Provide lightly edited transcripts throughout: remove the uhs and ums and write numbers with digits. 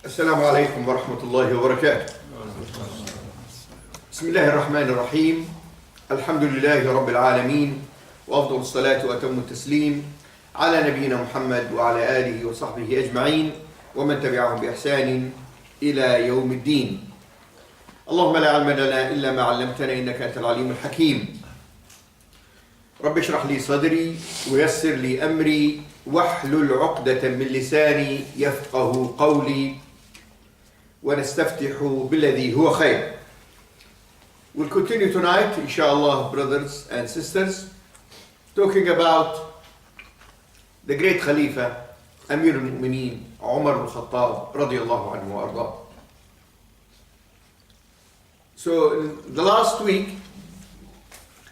السلام عليكم ورحمة الله وبركاته. بسم الله الرحمن الرحيم. الحمد لله رب العالمين، وأفضل الصلاة وأتم التسليم على نبينا محمد وعلى آله وصحبه أجمعين ومن تبعهم بإحسان إلى يوم الدين. اللهم لا علم لنا إلا ما علمتنا إنك أنت العليم الحكيم. رب اشرح لي صدري ويسر لي أمري واحلل عقدة من لساني يفقه قولي ونستفتح بالذي هو خير. We'll continue tonight, inshallah, brothers and sisters, talking about the great Khalifa, Amir al-Mu'mineen, Umar al-Khattab, radiyallahu anhu wa arda. So, the last week,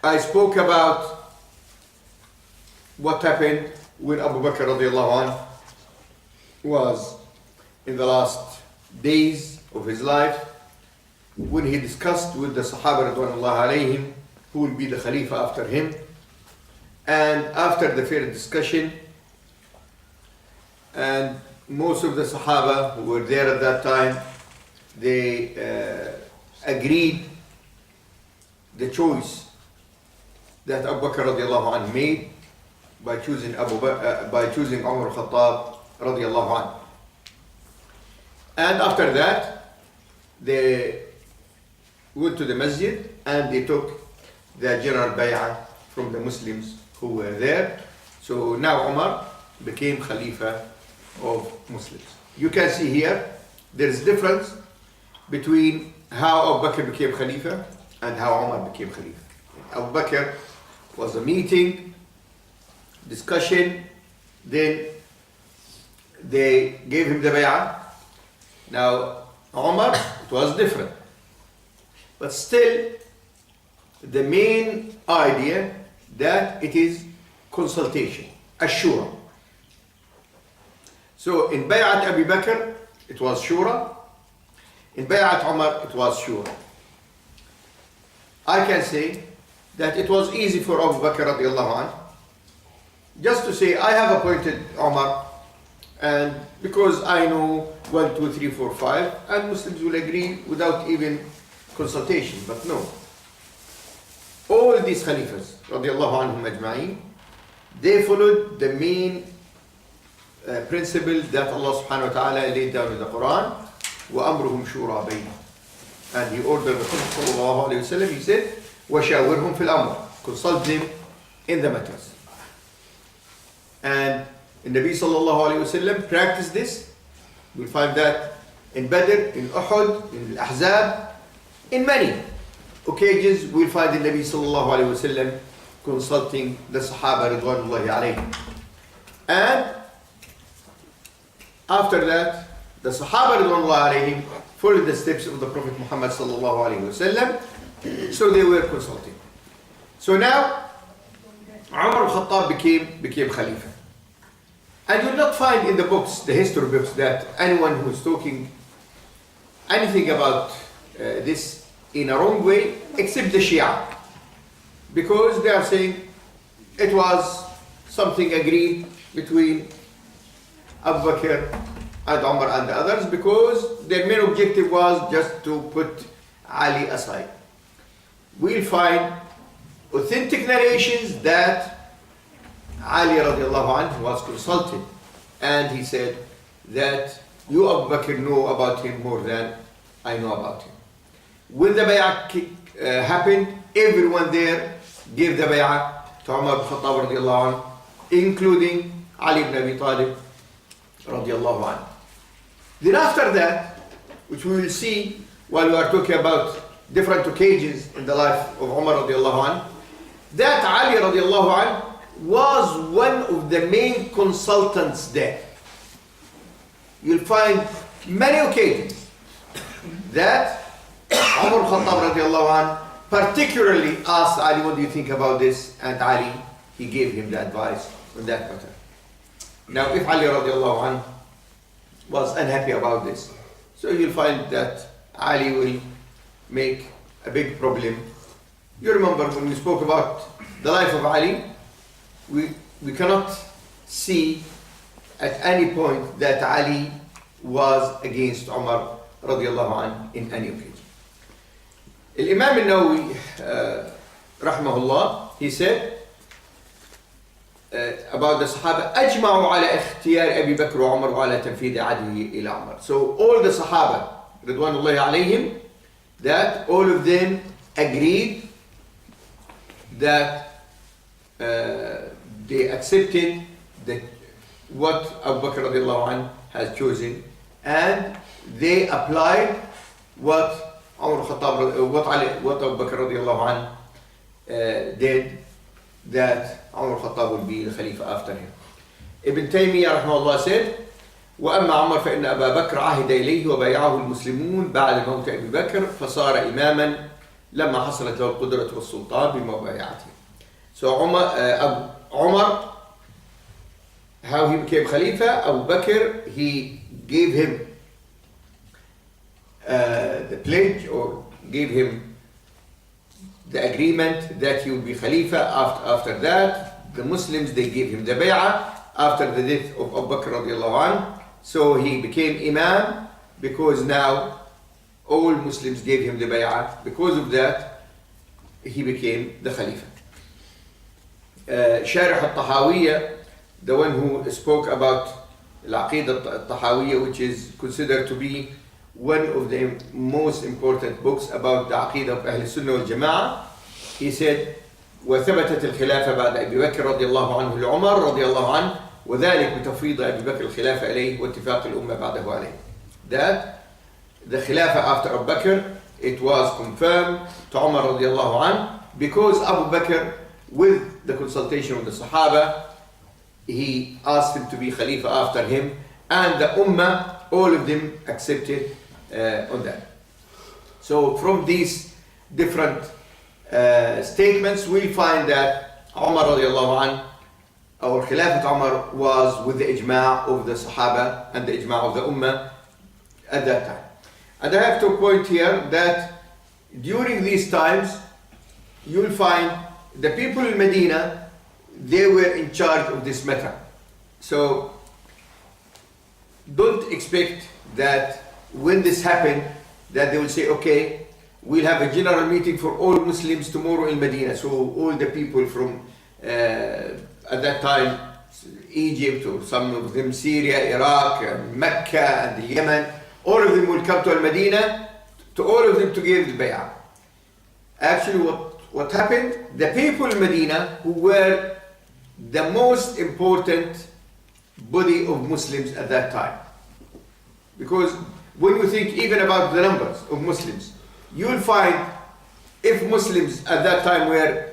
I spoke about what happened when Abu Bakr radiyallahu anhu was in the last days of his life, when he discussed with the Sahaba radwanullah alayhim who will be the Khalifa after him. And after the fair discussion, and most of the Sahaba who were there at that time, they agreed the choice that Abu Bakr radiyallahu anhu made by choosing Umar al-Khattab radiyallahu anhu. And after that, they went to the masjid and they took the general bay'ah from the Muslims who were there. So now Umar became Khalifa of Muslims. You can see here, there is difference between how Abu Bakr became Khalifa and how Umar became Khalifa. Abu Bakr was a meeting, discussion, then they gave him the bay'ah. Now Umar, it was different. But still, the main idea that it is consultation, ashura. So in Bay'at Abu Bakr, it was shura. In Bay'at Umar, it was shura. I can say that it was easy for Abu Bakr radiallahu anhu just to say, I have appointed Umar, and because I know 1, 2, 3, 4, 5, and Muslims will agree without even consultation. But no. All these Khalifas, radiallahu anhum ajma'in, they followed the main principle that Allah subhanahu wa ta'ala laid down in the Quran, وَأَمْرُهُمْ شُورَى بَيْنَهُمْ. And he ordered the Prophet sallallahu alayhi wa sallam, he said, وَشَاوِرْهُمْ فِي الْأَمْرِ. Consult them in the matters. And the Nabi sallallahu alayhi wa sallam practiced this. We'll find that in Badr, in Uhud, in Al-Ahzab, in many occasions we'll find the Nabi sallallahu alayhi wa sallam consulting the Sahaba ridwanullahi alayhim. And after that, the Sahaba ridwanullahi alayhim followed the steps of the Prophet Muhammad sallallahu alayhi wa sallam, so they were consulting. So now, Umar al-Khattab became Khalifa. And you'll not find in the books, the history books, that anyone who is talking anything about this in a wrong way, except the Shia. Because they are saying it was something agreed between Abu Bakr and Umar and the others, because their main objective was just to put Ali aside. We'll find authentic narrations that Ali radiallahu anhu was consulted, and he said that you Abu Bakr know about him more than I know about him. When the bay'ah happened, everyone there gave the bay'ah to Umar al-Khattab radiallahu anhu, including Ali ibn Abi Talib radiallahu anhu. Then after that, which we will see while we are talking about different occasions in the life of Umar radiallahu anhu, that Ali radiallahu anhu was one of the main consultants there. You'll find many occasions that Umar al-Khattab radiallahu anhu particularly asked Ali, what do you think about this? And Ali, he gave him the advice on that matter. Now if Ali radiallahu anhu was unhappy about this, so you'll find that Ali will make a big problem. You remember when we spoke about the life of Ali, we cannot see at any point that Ali was against Umar radiallahu anh in any occasion. Imam al-Nawawi rahmahullah, he said about the Sahaba, أجمعوا على اختيار أبي بكر وعمر وعلى تنفيذ عهده إلى عمر. So all the Sahaba Ridwanullahi alayhim, that all of them agreed that they accepted what Abu Bakr radiallahu anh has chosen, and they applied what Khataab, what Abu Bakr radiallahu anh did, that Umar Khataab will be the Khalifa after him. Ibn Taymiyyah rahmahullah said, وأما عمر فإن أبا بكر عهد إليه وبايعه المسلمون بعد موت أبي بكر فصار إماما لما حصلت له القدرة والسلطان بمبايعته. So Umar, how he became Khalifa, Abu Bakr, he gave him the pledge, or gave him the agreement that he would be Khalifa. After that, the Muslims, they gave him the bay'ah after the death of Abu Bakr radiallahu anh. So he became Imam because now all Muslims gave him the bay'ah. Because of that, he became the Khalifa. Sharih al-Tahawiyya, the one who spoke about al-Aqidah al-Tahawiyya, which is considered to be one of the most important books about the Aqidah of Ahl Sunnah wal Jama'ah, he said, وثبتت الخلافة بعد أبي بكر رضي الله عنه لعمر رضي الله عنه وذلك بتفويض أبي بكر الخلافة إليه واتفاق الأمة بعده عليه. That the Khilafah after Abu Bakr, it was confirmed to Umar رضي الله عنه because Abu Bakr, with the consultation of the Sahaba, he asked him to be Khalifa after him, and the Ummah, all of them accepted on that. So from these different statements, we find that Umar radiallahu anh, or Khilafat Umar, was with the ijma' of the Sahaba and the ijma' of the Ummah at that time. And I have to point here that during these times, you'll find the people in Medina, they were in charge of this matter. So don't expect that when this happened, that they will say, okay, we'll have a general meeting for all Muslims tomorrow in Medina. So all the people from, at that time, Egypt, or some of them Syria, Iraq, Mecca, and Yemen, all of them will come to Al-Medina, to all of them to give the bay'ah. Actually, what happened, the people in Medina, who were the most important body of Muslims at that time. Because when you think even about the numbers of Muslims, you will find if Muslims at that time were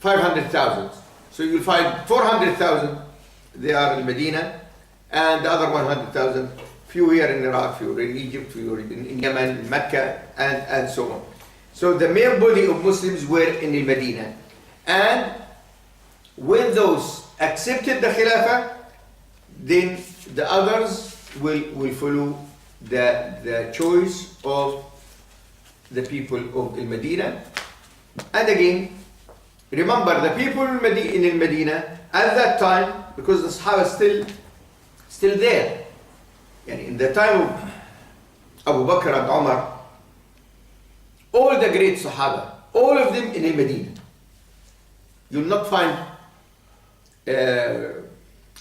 500,000, so you'll find 400,000 they are in Medina, and the other 100,000, few here in Iraq, few in Egypt, few in Yemen, Mecca, and so on. So the main body of Muslims were in Medina, and when those accepted the Khilafah, then the others will follow the choice of the people of Medina. And again, remember the people in Medina at that time, because the Sahaba still there. And in the time of Abu Bakr and Umar, all the great Sahaba, all of them in Medina. You'll not find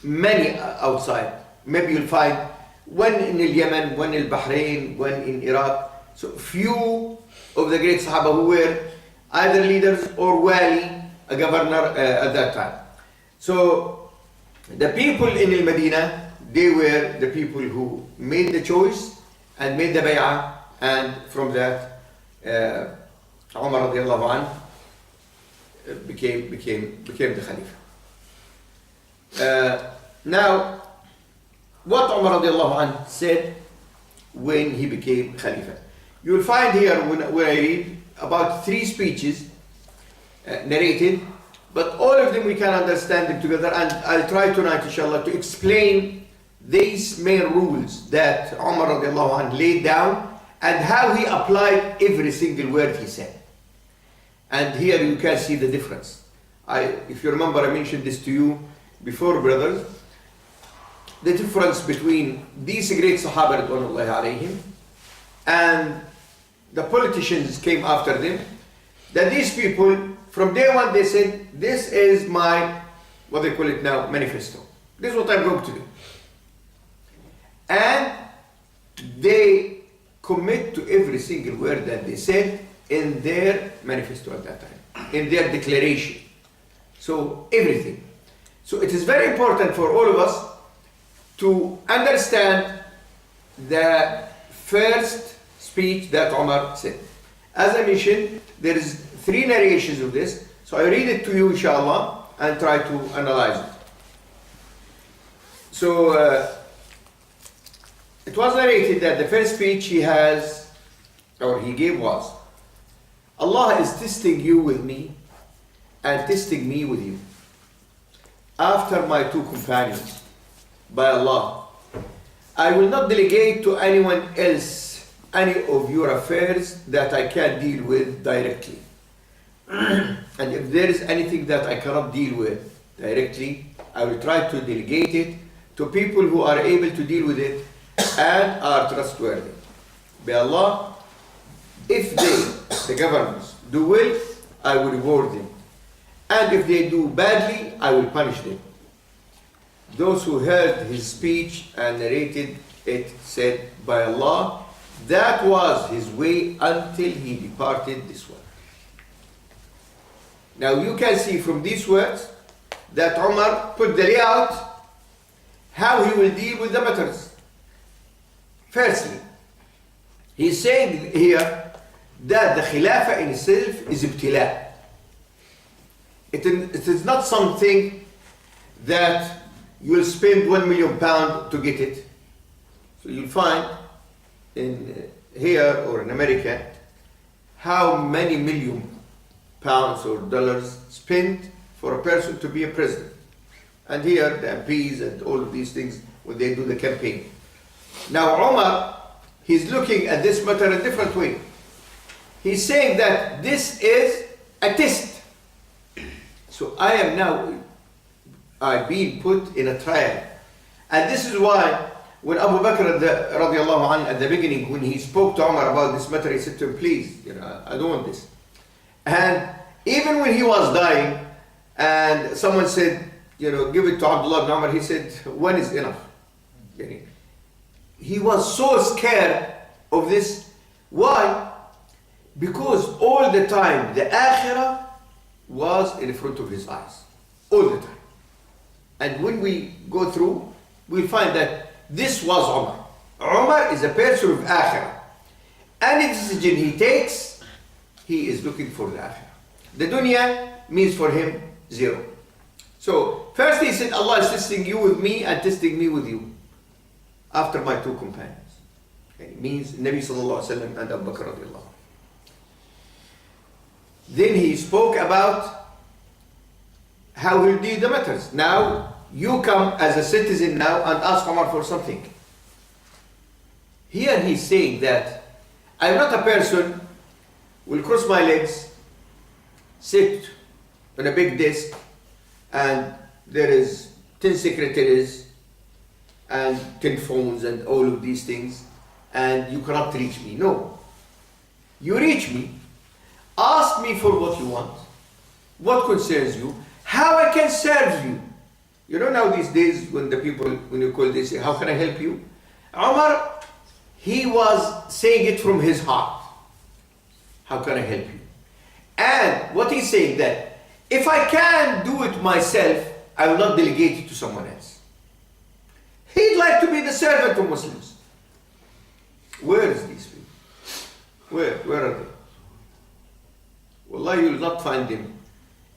many outside. Maybe you'll find one in Yemen, one in Bahrain, one in Iraq. So few of the great Sahaba who were either leaders or wali, a governor at that time. So the people in Medina, they were the people who made the choice and made the bay'ah, and from that Umar radiallahu anh became the Khalifa. Now, what Umar radiallahu anh said when he became Khalifa. You will find here when I read about 3 speeches narrated, but all of them we can understand them together, and I'll try tonight inshallah to explain these main rules that Umar radiallahu anh laid down and how he applied every single word he said. And here you can see the difference. If you remember, I mentioned this to you before, brothers. the difference between these great Sahaba radwanullahi alayhim and the politicians came after them, that these people, from day one, they said, this is my, what they call it now, manifesto. This is what I'm going to do. And they commit to every single word that they said in their manifesto at that time, in their declaration. So everything. So it is very important for all of us to understand the first speech that Umar said. As I mentioned, there is 3 narrations of this. So I read it to you, inshallah, and try to analyze it. So it was narrated that the first speech he gave was, Allah is testing you with me and testing me with you. After my 2 companions, by Allah, I will not delegate to anyone else any of your affairs that I can deal with directly. And if there is anything that I cannot deal with directly, I will try to delegate it to people who are able to deal with it and are trustworthy. By Allah, if they, the governments, do well, I will reward them. And if they do badly, I will punish them. Those who heard his speech and narrated it said, by Allah, that was his way until he departed this world. Now you can see from these words that Umar put the layout how he will deal with the matters. Firstly, he's saying here that the Khilafah in itself is ibtila. It is not something that you will spend £1 million to get it. So you'll find in here or in America how many million pounds or dollars spent for a person to be a president. And here the MPs and all of these things when they do the campaign. Now Umar, he's looking at this matter a different way. He's saying that this is a test. So I've been put in a trial. And this is why when Abu Bakr radiallahu anhu at the beginning, when he spoke to Umar about this matter, he said to him, please, I don't want this. And even when he was dying and someone said, give it to Abdullah ibn Umar, he said, one is enough. He was so scared of this. Why? Because all the time the akhirah was in front of his eyes. All the time. And when we go through, we'll find that this was Umar. Umar is a person of akhirah. Any decision he takes, he is looking for the akhirah. The dunya means for him 0. So first he said, Allah is testing you with me and testing me with you. After my 2 companions. Okay, means Nabi sallallahu alaihi wasallam and Abu Bakr radiallahu anhu. Then he spoke about how he'll deal the matters. Now you come as a citizen now and ask Umar for something. Here he's saying that I'm not a person who will cross my legs, sit on a big desk, and there is 10 secretaries and 10 phones and all of these things, and you cannot reach me. No. You reach me, ask me for what you want, what concerns you, how I can serve you. Now these days when you call, they say, how can I help you? Umar, he was saying it from his heart. How can I help you? And what he's saying that, if I can do it myself, I will not delegate it to someone else. He'd like to be the servant of Muslims. Where is these people? Where are they? Wallah, you will not find them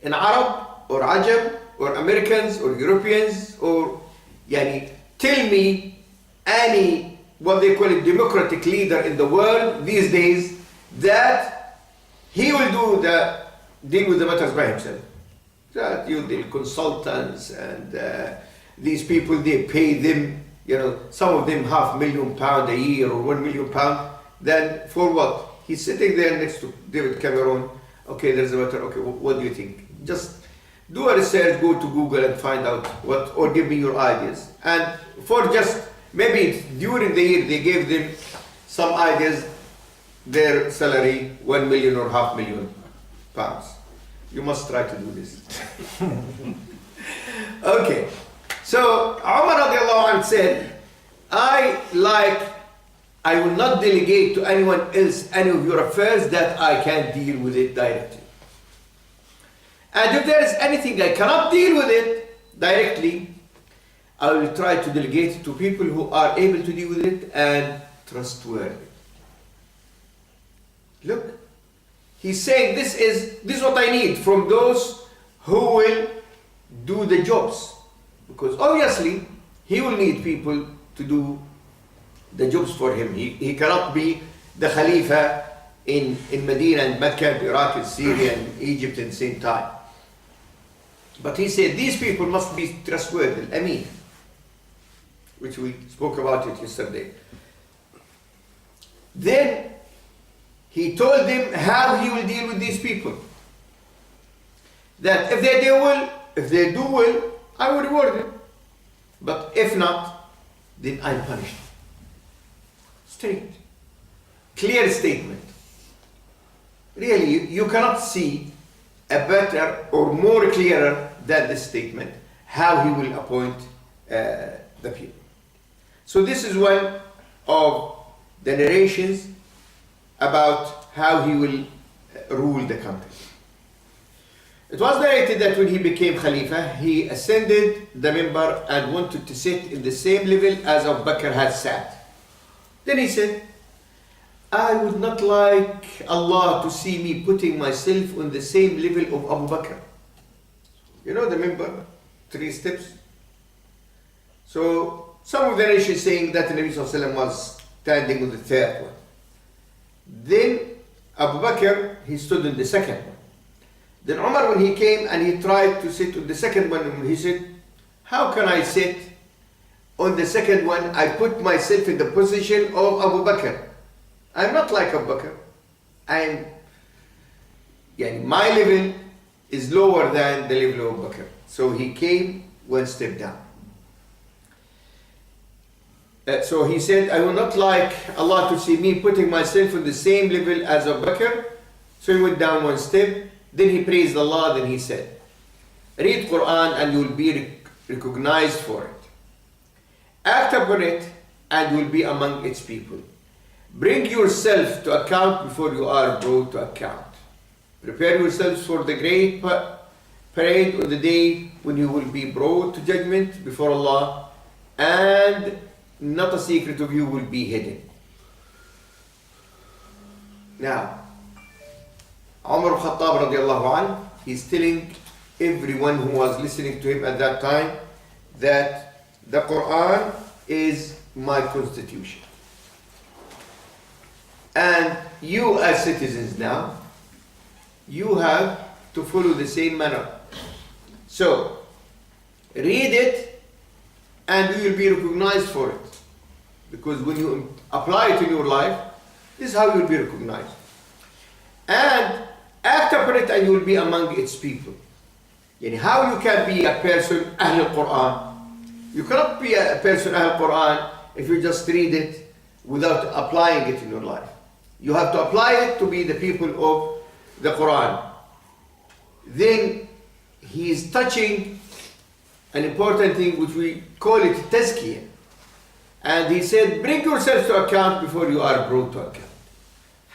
in Arab or Ajam or Americans or Europeans or tell me any what they call a democratic leader in the world these days that he will deal with the matters by himself. That the consultants and these people, they pay them, some of them £500,000 a year or £1 million. Then for what? He's sitting there next to David Cameron. Okay, there's a matter. Okay, what do you think? Just do a research, go to Google and find out what, or give me your ideas. And for just, maybe during the year they gave them some ideas, their salary 1 million or £500,000. You must try to do this. Okay, so Umar radiallahu anhu said, I will not delegate to anyone else any of your affairs that I can't deal with it directly. And if there is anything I cannot deal with it directly, I will try to delegate it to people who are able to deal with it and trustworthy. Look, he's saying this is what I need from those who will do the jobs. Because obviously, he will need people to do the jobs for him. He cannot be the Khalifa in Medina and Mecca, Iraq and Syria and Egypt at the same time. But he said these people must be trustworthy, Amin, which we spoke about it yesterday. Then he told them how he will deal with these people. That if they do well, I will reward them. But if not, then I punish them. Straight. Clear statement. Really, you cannot see a better or more clearer than this statement, how he will appoint the people. So this is one of the narrations about how he will rule the country. It was narrated that when he became Khalifa, he ascended the minbar and wanted to sit in the same level as Abu Bakr had sat. Then he said, I would not like Allah to see me putting myself on the same level of Abu Bakr. You know the minbar, 3 steps? So some of the narrations saying that the Nabi Sallallahu Alaihi Wasallam was standing on the 3rd one. Then Abu Bakr, he stood on the 2nd one. Then Umar, when he came and he tried to sit on the 2nd one, he said, how can I sit on the 2nd one? I put myself in the position of Abu Bakr. I'm not like Abu Bakr. My level is lower than the level of Abu Bakr. So he came 1 step down. So he said, I will not like Allah to see me putting myself on the same level as Abu Bakr. So he went down 1 step. Then he praised Allah. Then he said, read Quran and you will be recognized for it. Act upon it and you will be among its people. Bring yourself to account before you are brought to account. Prepare yourselves for the great parade on the day when you will be brought to judgment before Allah, and not a secret of you will be hidden. Now, Umar Khataab radiallahu anh, he's telling everyone who was listening to him at that time that the Quran is my constitution. And you as citizens now, you have to follow the same manner. So, read it and you will be recognized for it. Because when you apply it in your life, this is how you will be recognized. And act upon it and you will be among its people. How you can be a person Ahl Quran? You cannot be a person Ahl Quran if you just read it without applying it in your life. You have to apply it to be the people of the Quran. Then he is touching an important thing which we call it tazkiyah. And he said, bring yourselves to account before you are brought to account.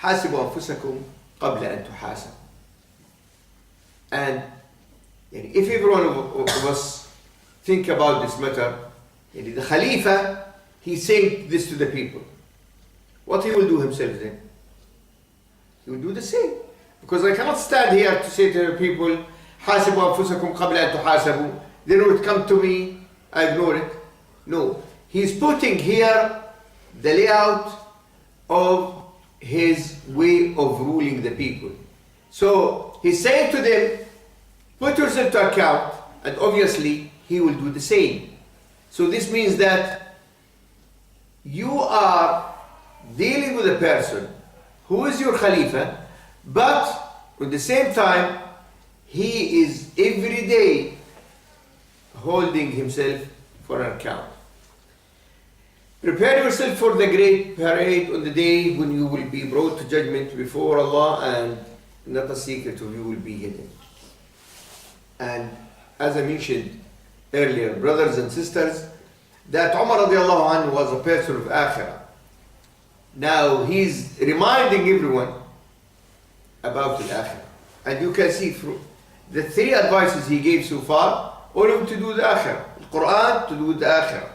حاسبوا أنفسكم قبل أن تحاسبوا. And if every one of us think about this matter, the Khalifa, he's saying this to the people. What he will do himself then? He will do the same. Because I cannot stand here to say to the people, حاسبوا أنفسكم قبل أن تحاسبوا. Then when it come to me, I ignore it. No. He's putting here the layout of his way of ruling the people. So he's saying to them, put yourself to account, and obviously he will do the same. So this means that you are dealing with a person who is your Khalifa, but at the same time he is every day holding himself for an account. Prepare yourself for the great parade on the day when you will be brought to judgment before Allah, and not a secret of you will be hidden. And as I mentioned earlier, brothers and sisters, that Umar radiallahu anhu was a person of akhirah. Now he's reminding everyone about the akhirah. And you can see through the three advices he gave so far, all of them to do the akhirah. The Quran to do the akhirah.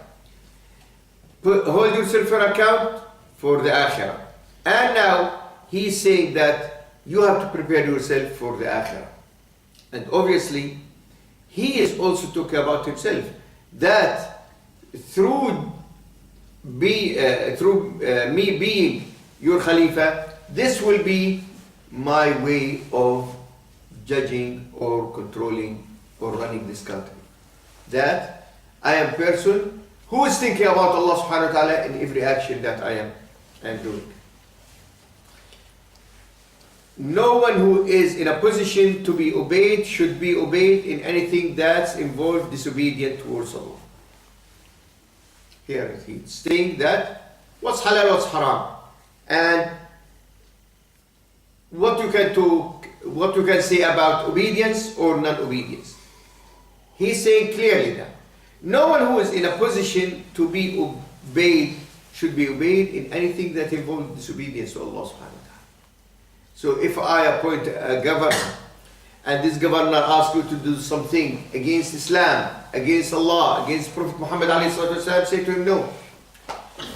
Hold yourself for account for the akhirah. And now he's saying that you have to prepare yourself for the akhirah. And obviously, he is also talking about himself, that through me being your Khalifa, this will be my way of judging or controlling or running this country. That I am a person who is thinking about Allah subhanahu wa ta'ala in every action that I am doing. No one who is in a position to be obeyed should be obeyed in anything that's involved disobedient towards Allah. Here he's saying that what's halal, what's haram, and what you can say about obedience or non-obedience. He's saying clearly that no one who is in a position to be obeyed should be obeyed in anything that involves disobedience to Allah subhanahu wa ta'ala. So if I appoint a governor and this governor asks you to do something against Islam, against Allah, against Prophet Muhammad alayhi salatu wasalam, say to him, no,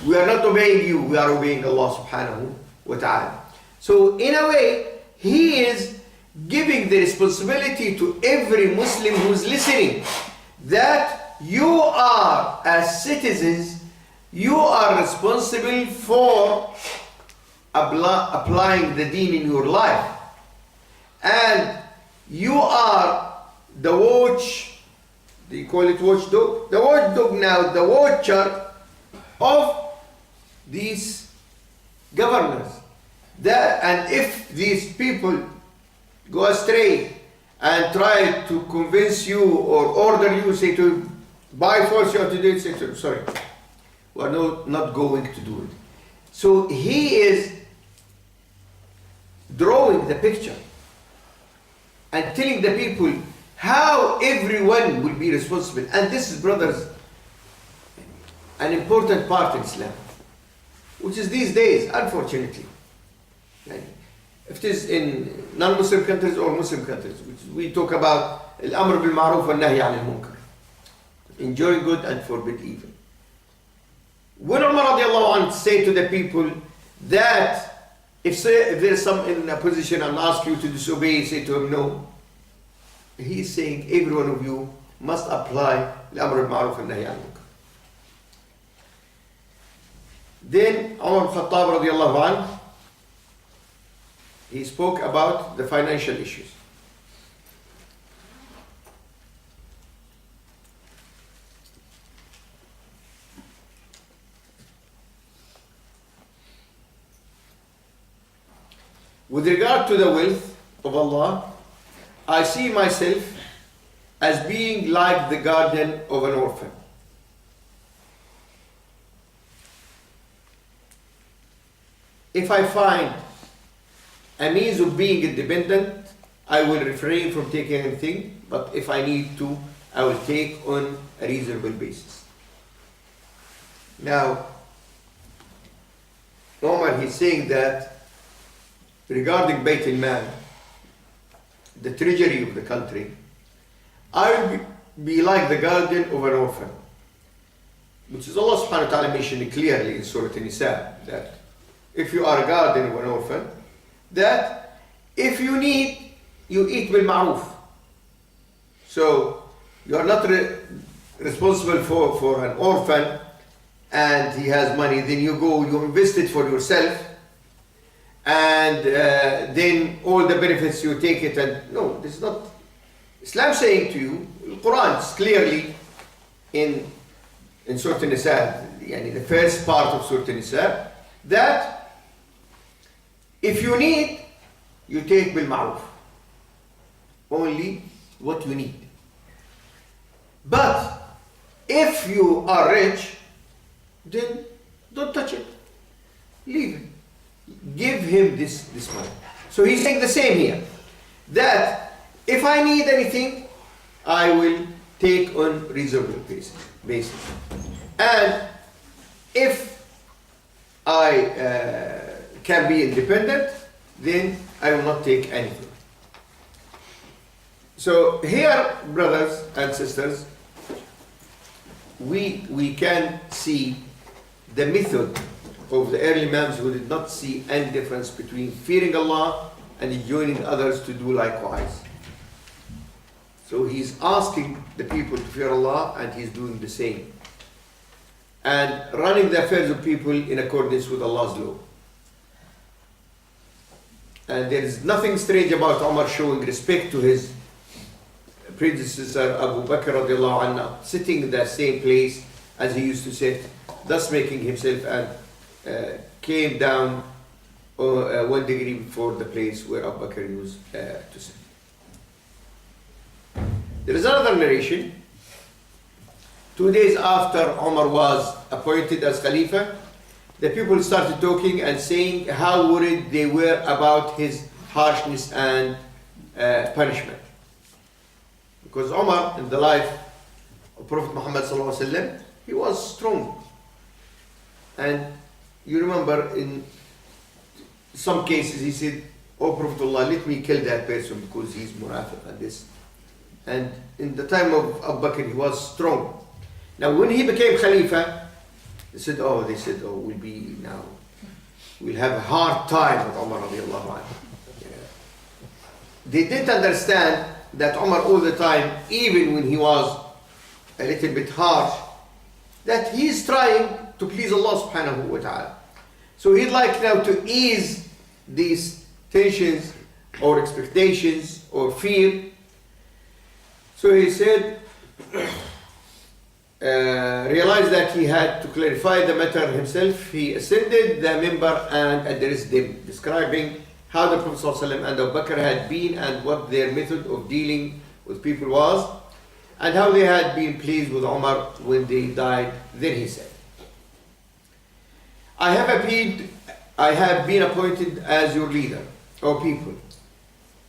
we are not obeying you, we are obeying Allah subhanahu wa ta'ala. So in a way, he is giving the responsibility to every Muslim who's listening, that you are, as citizens, you are responsible for applying the deen in your life. And you are the they call it watchdog? The watchdog now, the watcher of these governors. And if these people go astray and try to convince you or order you, say to by force you have to do it, say to them, sorry, we are not going to do it. So he is drawing the picture and telling the people how everyone will be responsible. And this is, brothers, an important part in Islam, which is these days, unfortunately. If it is in non-Muslim countries or Muslim countries, which we talk about al-amr bil-ma'ruf wal-nahy 'anil munkar, enjoy good and forbid evil. When Umar radiallahu anhu say to the people that if there is some in a position and ask you to disobey, say to him no, he is saying every one of you must apply al-amr bil-ma'ruf wal-nahy 'anil munkar. Then Umar Khataab radiallahu anhu, he spoke about the financial issues. With regard to the wealth of Allah, I see myself as being like the guardian of an orphan. If I find a means of being independent, I will refrain from taking anything, but if I need to, I will take on a reasonable basis. Now, Umar, he's saying that regarding Bayt al-Mal, the treasury of the country, I will be like the guardian of an orphan, which is Allah subhanahu wa ta'ala mentioned clearly in Surah An-Nisa, that if you are a guardian of an orphan, that if you need, you eat bil ma'ruf. So you are not responsible for an orphan and he has money, then you go, you invest it for yourself, and then all the benefits you take it. And no, this is not Islam saying to you. The Quran is clearly in Surah An-Nisa, the first part of Surah An-Nisa, that if you need, you take bil ma'ruf. only what you need. But if you are rich, then don't touch it. Leave it. Give him this money. So he's saying the same here. That if I need anything, I will take on reasonable basis. And if I can be independent, then I will not take anything. So here, brothers and sisters, we can see the method of the early Imams who did not see any difference between fearing Allah and joining others to do likewise. So he's asking the people to fear Allah, and he's doing the same. And running the affairs of people in accordance with Allah's law. And there is nothing strange about Umar showing respect to his predecessor Abu Bakr radiallahu anhu, sitting in the same place as he used to sit, thus making himself, and came down 1 degree before the place where Abu Bakr used to sit. There is another narration. 2 days after Umar was appointed as Khalifa, the people started talking and saying how worried they were about his harshness and punishment. Because Umar, in the life of Prophet Muhammad sallallahu alaihi wasallam, he was strong. And you remember in some cases he said, "Oh Prophet Allah, let me kill that person because he's munafiq and this." And in the time of Abu Bakr, he was strong. Now when he became Khalifa, they said, oh, we'll have a hard time with Umar radiallahu anhu. They didn't understand that Umar all the time, even when he was a little bit harsh, that he is trying to please Allah subhanahu wa ta'ala. So he'd like now to ease these tensions or expectations or fear. So he said, realized that he had to clarify the matter himself. He ascended the minbar and addressed them, describing how the Prophet ﷺ and Abu Bakr had been and what their method of dealing with people was, and how they had been pleased with Umar when they died. Then he said, I have been appointed as your leader, O people.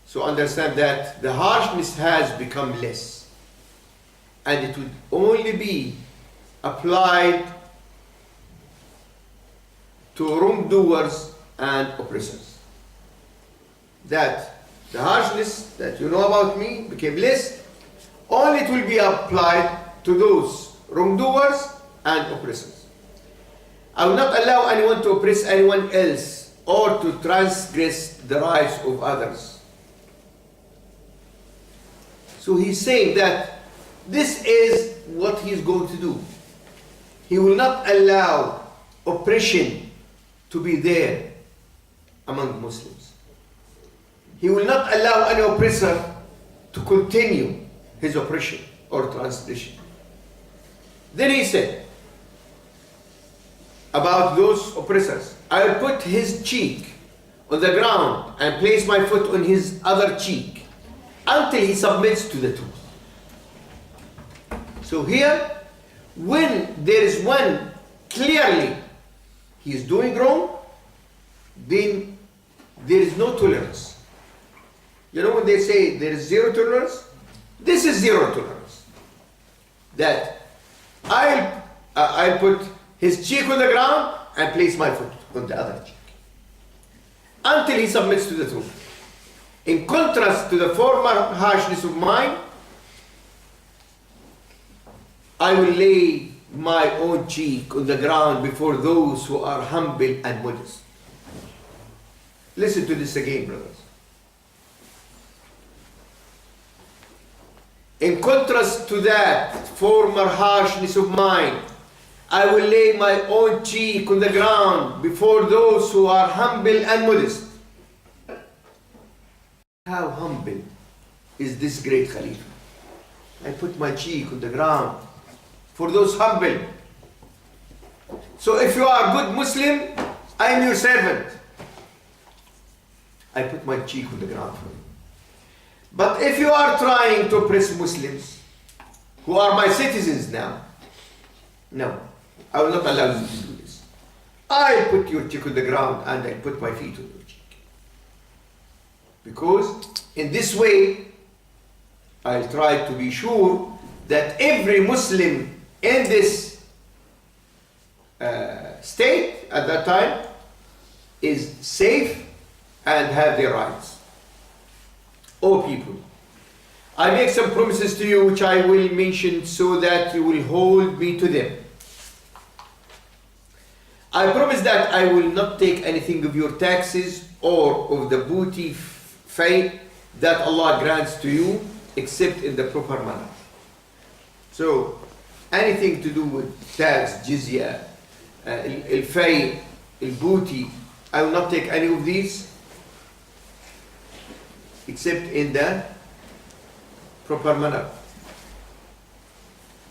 So understand that the harshness has become less, and it would only be applied to wrongdoers and oppressors. That the harshness that you know about me became less, only it will be applied to those wrongdoers and oppressors. I will not allow anyone to oppress anyone else or to transgress the rights of others. So he's saying that this is what he's going to do. He will not allow oppression to be there among Muslims. He will not allow any oppressor to continue his oppression or transgression. Then he said about those oppressors, I will put his cheek on the ground and place my foot on his other cheek until he submits to the truth. So here, when there is one clearly he is doing wrong, then there is no tolerance. You know when they say there is zero tolerance? This is zero tolerance. That I'll put his cheek on the ground and place my foot on the other cheek until he submits to the truth. In contrast to the former harshness of mine, I will lay my own cheek on the ground before those who are humble and modest. Listen to this again, brothers. In contrast to that former harshness of mine, I will lay my own cheek on the ground before those who are humble and modest. How humble is this great Khalifa? I put my cheek on the ground for those humble. So if you are a good Muslim, I am your servant. I put my cheek on the ground for you. But if you are trying to oppress Muslims, who are my citizens now, no, I will not allow you to do this. I'll put your cheek on the ground and I'll put my feet on your cheek. Because in this way, I'll try to be sure that every Muslim in this state at that time is safe and have their rights. O people, I make some promises to you which I will mention so that you will hold me to them. I promise that I will not take anything of your taxes or of the booty fay that Allah grants to you except in the proper manner. So anything to do with tax, jizya, al-fay, al-booty, I will not take any of these except in the proper manner.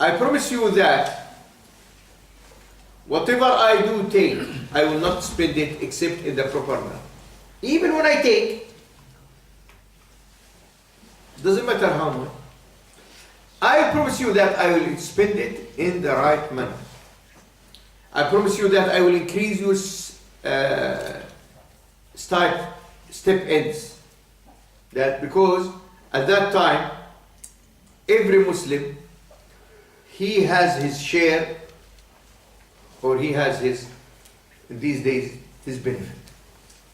I promise you that whatever I do take, I will not spend it except in the proper manner. Even when I take, doesn't matter how much. I promise you that I will spend it in the right manner. I promise you that I will increase your step ends. That because at that time, every Muslim, he has his share, or he has his, these days, his benefit.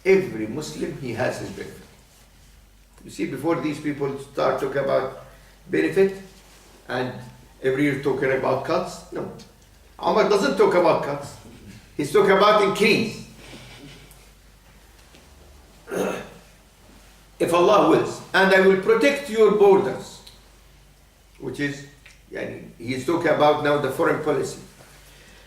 Every Muslim, he has his benefit. You see, before these people start talking about benefit, and every year talking about cuts, no. Umar doesn't talk about cuts. He's talking about increase. If Allah wills, and I will protect your borders, which is, he's talking about now the foreign policy.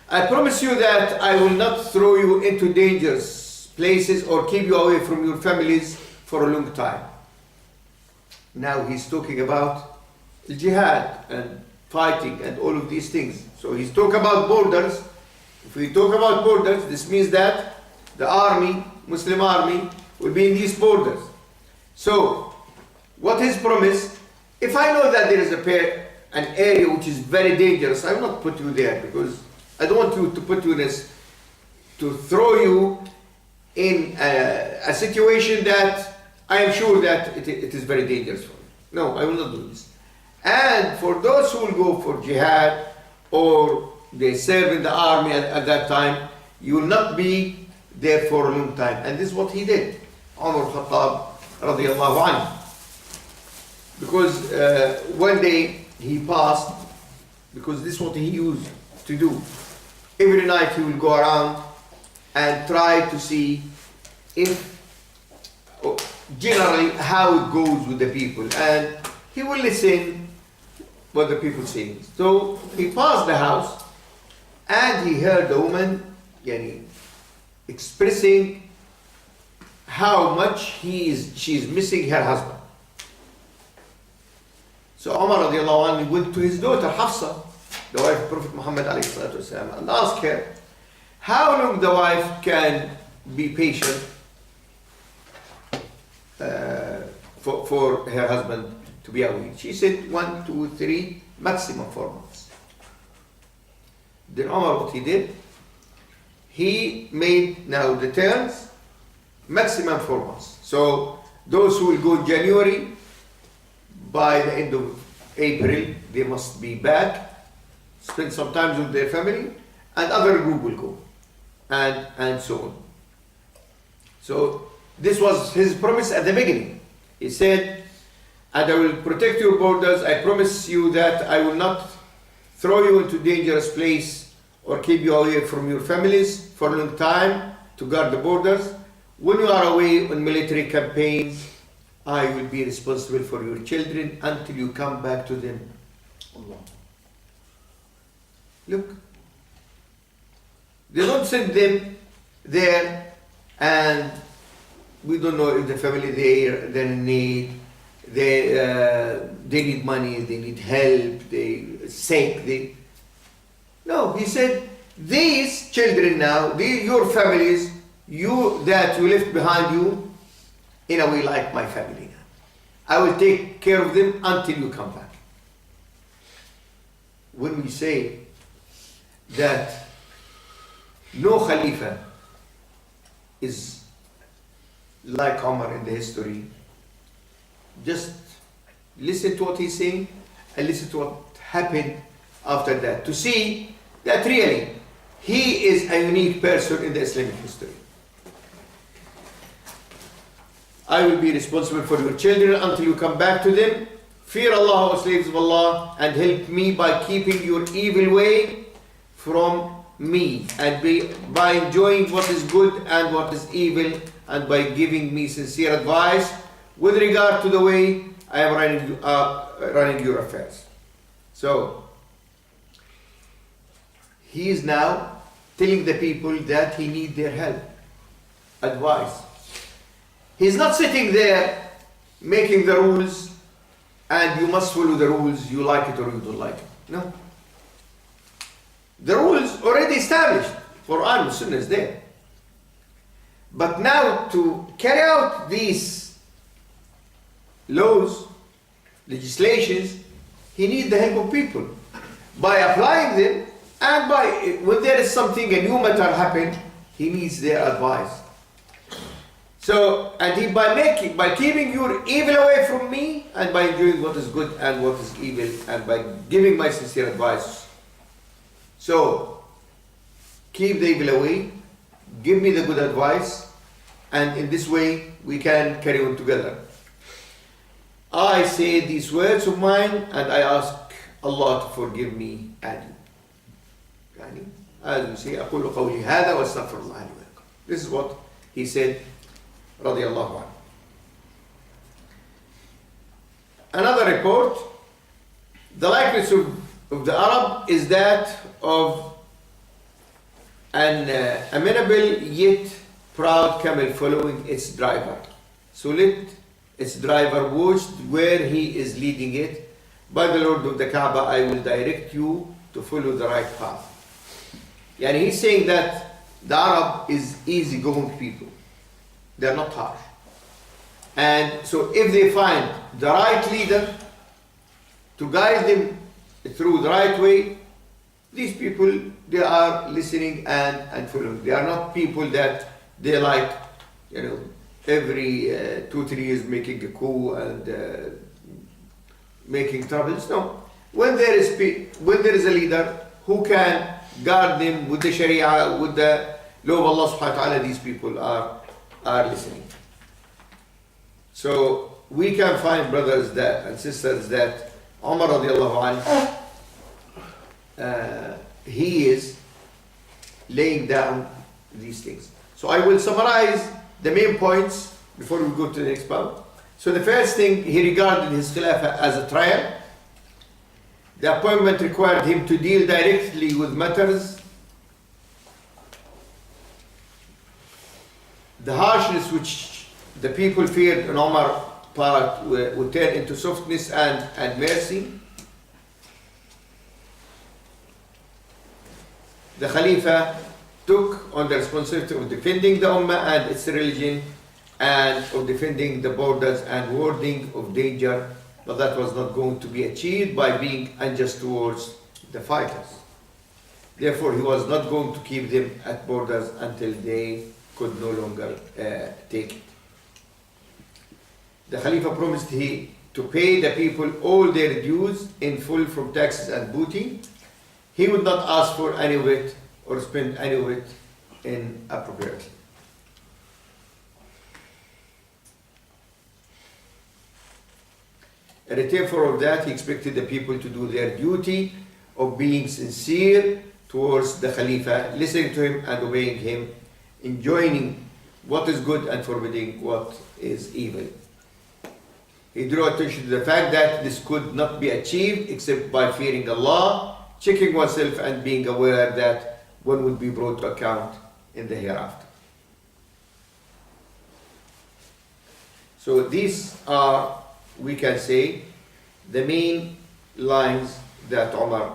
I promise you that I will not throw you into dangerous places or keep you away from your families for a long time. Now he's talking about jihad and fighting and all of these things. So he's talking about borders. If we talk about borders, this means that the army, Muslim army, will be in these borders. So, what his promise, if I know that there is an area which is very dangerous, I will not put you there because I don't want you to put you in this, to throw you in a situation that I am sure that it is very dangerous for you. No, I will not do this. And for those who will go for jihad or they serve in the army at that time, you will not be there for a long time. And this is what he did, Umar Khataab radiallahu anhu. Because one day he passed, because this is what he used to do. Every night he will go around and try to see if, generally, how it goes with the people. And he will listen what the people say. So he passed the house and he heard the woman expressing how much she's missing her husband. So Umar radiallahu anhu went to his daughter Hafsa, the wife of Prophet Muhammad ﷺ, and asked her how long the wife can be patient for her husband to be away. She said 1, 2, 3, maximum 4 months. Then Umar, what he did, he made now the terms maximum 4 months. So those who will go in January, by the end of April, they must be back, spend some time with their family, and other group will go, and so on. So this was his promise at the beginning. He said, and I will protect your borders. I promise you that I will not throw you into dangerous place or keep you away from your families for a long time to guard the borders. When you are away on military campaigns, I will be responsible for your children until you come back to them. Allah. Look, they don't send them there and we don't know if the family they're in need, they need money, they need help, they sick. No, he said, these children now, your families, that you left behind you, in a way like my family now. I will take care of them until you come back. When we say that no Khalifa is like Umar in the history, just listen to what he's saying and listen to what happened after that to see that really he is a unique person in the Islamic history. I will be responsible for your children until you come back to them. Fear Allah, O slaves of Allah, and help me by keeping your evil way from me, and by enjoying what is good and what is evil, and by giving me sincere advice with regard to the way I am running your affairs. So, he is now telling the people that he needs their help, advice. He's not sitting there making the rules and you must follow the rules, you like it or you don't like it. No. The rules already established. Quran and Sunnah is there. But now to carry out these laws, legislations, he needs the help of people. By applying them and when there is something, a new matter happen, he needs their advice. So, and by keeping your evil away from me, and by doing what is good and what is evil, and by giving my sincere advice. So, keep the evil away, give me the good advice, and in this way we can carry on together. I say these words of mine, and I ask Allah to forgive me and you. As we say, أقول قولي هذا وأستغفر الله لي ولكم. This is what he said. Radiallahu anhu. Another report, the likeness of the Arab is that of an amenable yet proud camel following its driver. So let its driver watch where he is leading it. By the Lord of the Kaaba, I will direct you to follow the right path. Yani he's saying that the Arab is easygoing people. They are not harsh. And so if they find the right leader to guide them through the right way, these people, they are listening and following. They are not people that they like, every 2-3 years making a coup and making troubles. No. When there is a leader who can guard them with the Sharia, with the law of Allah subhanahu wa ta'ala, these people are listening. So we can find brothers and sisters that Umar radiallahu anhu, he is laying down these things. So I will summarize the main points before we go to the next part. So the first thing, he regarded his Khilafah as a trial. The appointment required him to deal directly with matters. The harshness which the people feared in Umar's part would turn into softness and mercy. The Khalifa took on the responsibility of defending the Ummah and its religion, and of defending the borders and warding of danger, but that was not going to be achieved by being unjust towards the fighters. Therefore, he was not going to keep them at borders until they could no longer take it. The Khalifa promised to pay the people all their dues in full from taxes and booty. He would not ask for any of it or spend any of it inappropriately. In return for all that, he expected the people to do their duty of being sincere towards the Khalifa, listening to him and obeying him, enjoining what is good and forbidding what is evil. He drew attention to the fact that this could not be achieved except by fearing Allah, checking oneself and being aware that one would be brought to account in the hereafter. So these are, we can say, the main lines that Umar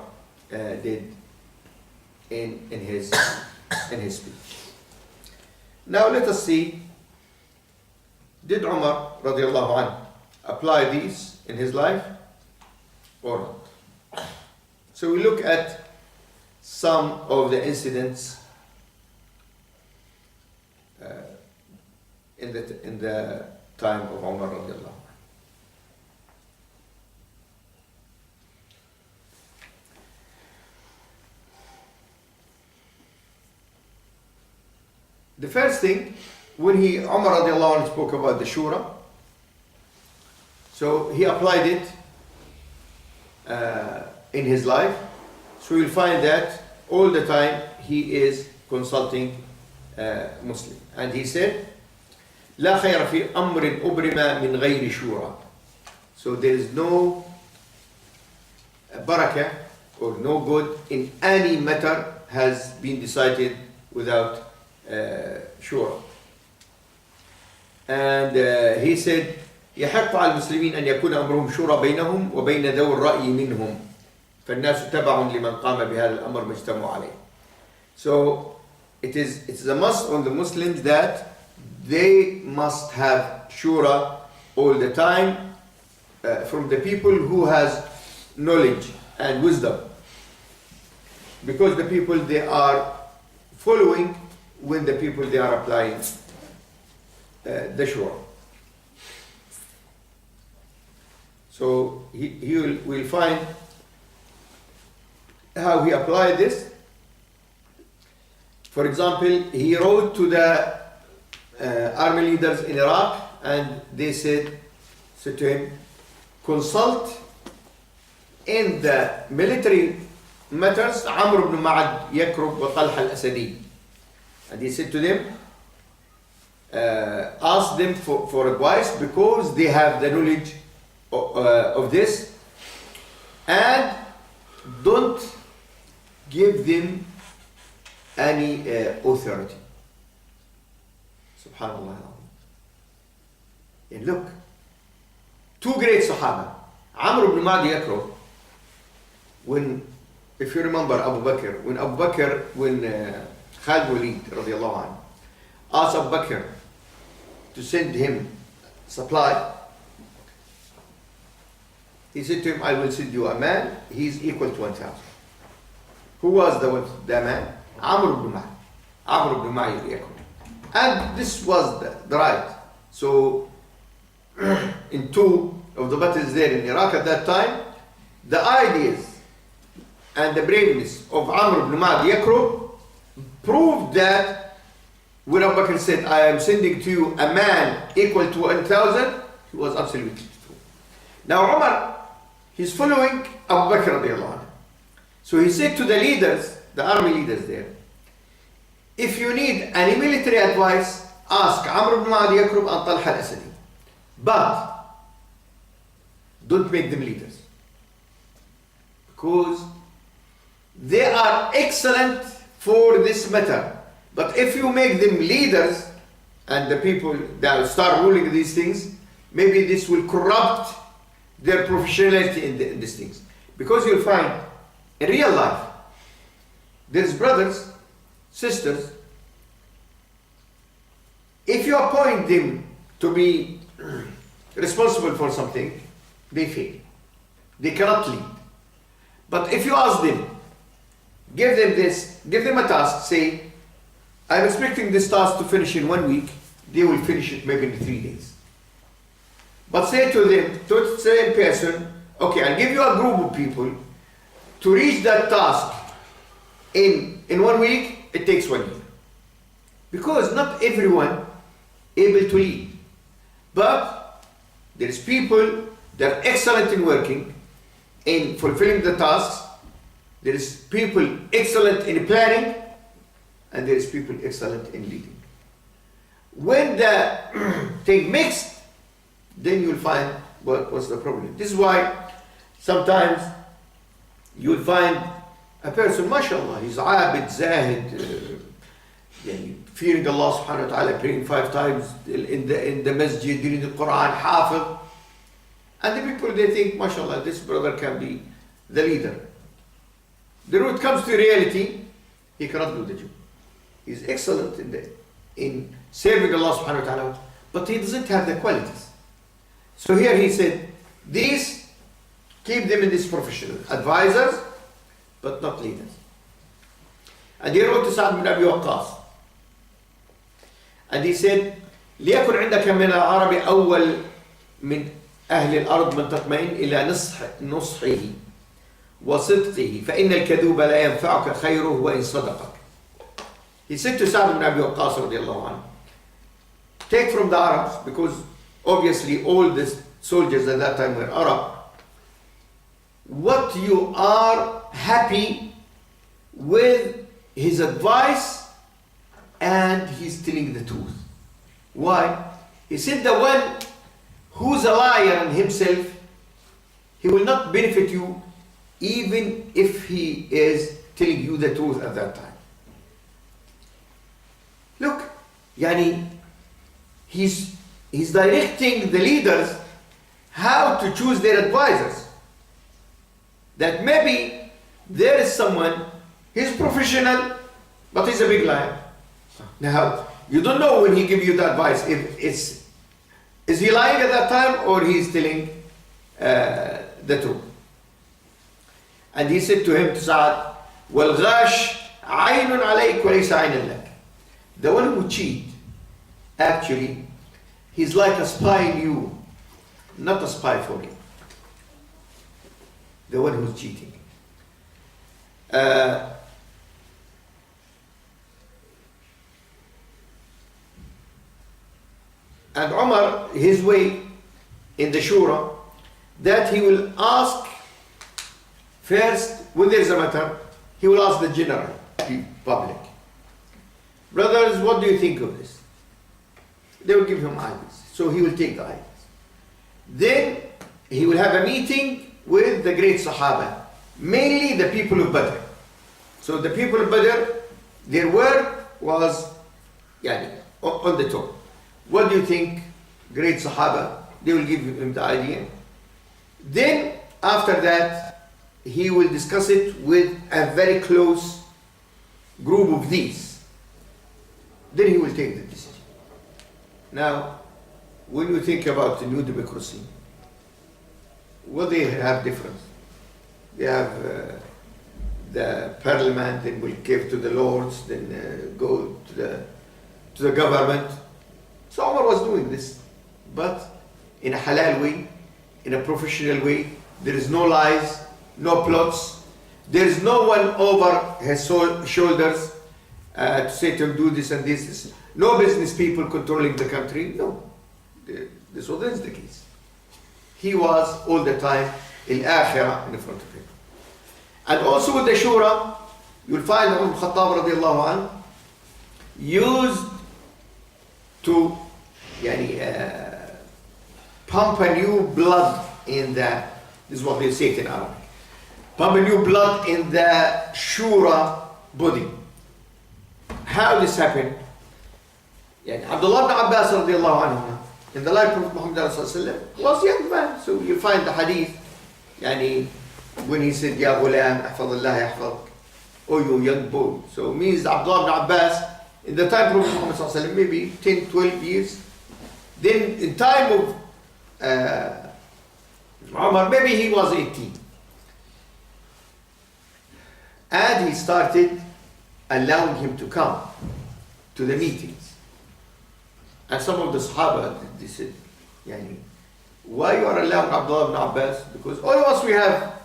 did in his speech. Now let us see, did Umar radiallahu anhu apply these in his life or not? So we look at some of the incidents in the time of Umar radiallahu anhu. The first thing, when Umar radiallahu anhu spoke about the shura, so he applied it in his life. So you'll find that all the time he is consulting Muslim. And he said, لا خير في أمر أبرم من غير شورى. So there is no barakah or no good in any matter has been decided without shura. And he said, يحق على المسلمين أن يكون أمرهم شورى بينهم وبين ذوي الرأي منهم فالناس تبع لمن قام بهذا الأمر ما اجتمعوا عليه. So it's a must on the Muslims that they must have shura all the time from the people who has knowledge and wisdom, because the people they are following when the people they are applying the shura. So he will find how he applied this. For example, he wrote to the army leaders in Iraq, and they said to him, consult in the military matters Amr ibn Ma'ad Yakrub wa Talha al-Asadi. And he said to them, ask them for advice because they have the knowledge of this, and don't give them any authority. Subhanallah. And look, two great Sahaba, Amr ibn Ma'ad Yakrub, if you remember when Khalid Walid radiallahu anhu asked Abu Bakr to send him supply, he said to him, I will send you a man, he is equal to 1,000. Who was the man? Amr ibn Ma'ad Yakrub. And this was the right. So in two of the battles there in Iraq at that time, the ideas and the braveness of Amr ibn Ma'ad Yakrub proved that when Abu Bakr said, I am sending to you a man equal to 1,000, he was absolutely true. Now Umar, he's following Abu Bakr radiallahu anhu. So he said to the leaders, the army leaders there, if you need any military advice, ask Amr ibn Ma'ad Yakrub and Talha al-Asadi. But don't make them leaders, because they are excellent for this matter. But if you make them leaders and the people that will start ruling these things, maybe this will corrupt their professionality in these things. Because you'll find in real life, there's brothers, sisters, if you appoint them to be responsible for something, they fail. They cannot lead. But if you ask them, give them a task, say, I'm expecting this task to finish in 1 week, they will finish it maybe in 3 days. But say to them, to the same person, okay, I'll give you a group of people to reach that task in 1 week, it takes 1 year. Because not everyone able to lead. But there is people that are excellent in working, in fulfilling the tasks. There is people excellent in planning, and there is people excellent in leading. When the thing mixed, then you'll find what's the problem. This is why sometimes you'll find a person, mashallah, he's abid, zahid, fearing Allah subhanahu wa ta'ala, praying 5 times in the masjid, reading the Quran, hafiz. And the people, they think, mashallah, this brother can be the leader. Then when it comes to reality, he cannot do the job. He's excellent in serving Allah subhanahu wa ta'ala, but he doesn't have the qualities. So here he said, these, keep them in this professional, advisors, but not leaders. And he wrote to Sa'd bin Abi Waqqas. And he said, ليكن عندك من العرب أول من أهل الأرض من تطمئن إلى نصحه وصدقه فإن الكذوب لا ينفعك خيره وإن صدقك. He said to Sa'd bin Abi Waqqas radiallahu anhu, take from the Arabs, because obviously all the soldiers at that time were Arab, what you are happy with his advice and he's telling the truth. Why? He said the one who's a liar in himself, he will not benefit you even if he is telling you the truth at that time. Look, yani, he's directing the leaders how to choose their advisors. That maybe there is someone, he's professional, but he's a big liar. Now, you don't know when he gives you the advice, if is he lying at that time or he's telling the truth. And he said to him, to Sa'ad, وَالْغَاشْ عَيْنٌ عَلَيْكَ وَلَيْسَ عَيْنًا لَكَ. The one who cheat, actually, he's like a spy in you, not a spy for you. The one who's cheating. And Umar, his way in the Shura, that he will ask first, when there's a matter, he will ask the general public, brothers, what do you think of this? They will give him ideas. So he will take the ideas. Then he will have a meeting with the great Sahaba, mainly the people of Badr. So the people of Badr, their word was on the top. What do you think, great Sahaba? They will give him the idea. Then after that, he will discuss it with a very close group of these. Then he will take the decision. Now, when you think about the new democracy, what they have different? They have the parliament, then will give to the lords, then go to the government. So Umar was doing this, but in a halal way, in a professional way. There is no lies, no plots. There is no one over his shoulders to say to him, do this and this. No business people controlling the country. No, this wasn't the case. He was all the time al-akhirah in front of him. And also with the shura, you'll find Umar Khataab radiallahu anhu used to pump a new blood in the, this is what they say it in Arabic, pump a new blood in the shura body. How this happened? Abdullah ibn Abbas radiallahu anhu, in the life of Muhammad was a young man. So you find the hadith, when he said, Ya ghulam, ahfadullah yahfadk, oh you young boy. So it means Abdullah ibn Abbas, in the time of Muhammad maybe 10, 12 years. Then in time of Umar, maybe he was 18. And he started allowing him to come to the meetings. And some of the Sahaba, they said, why you are allowing Abdullah ibn Abbas? Because all of us, we have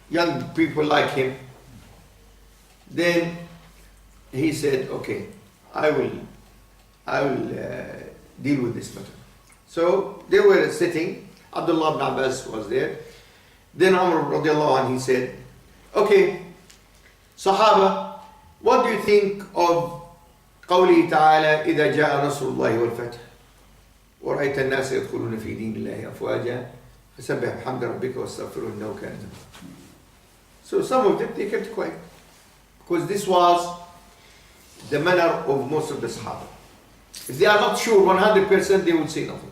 young people like him. Then he said, okay, I will deal with this matter. So they were sitting, Abdullah ibn Abbas was there. Then Umar radiallahu anhu, he said, okay, Sahaba, what do you think of قوله تعالى إذا جاء نصر الله والفتح ورأيت الناس يدخلون في دين الله أفواجا فسبح بحمد ربك واستغفره إنه كان توابا. So some of them, they kept quiet, because this was the manner of most of the Sahaba. If they are not sure 100%, they would say nothing.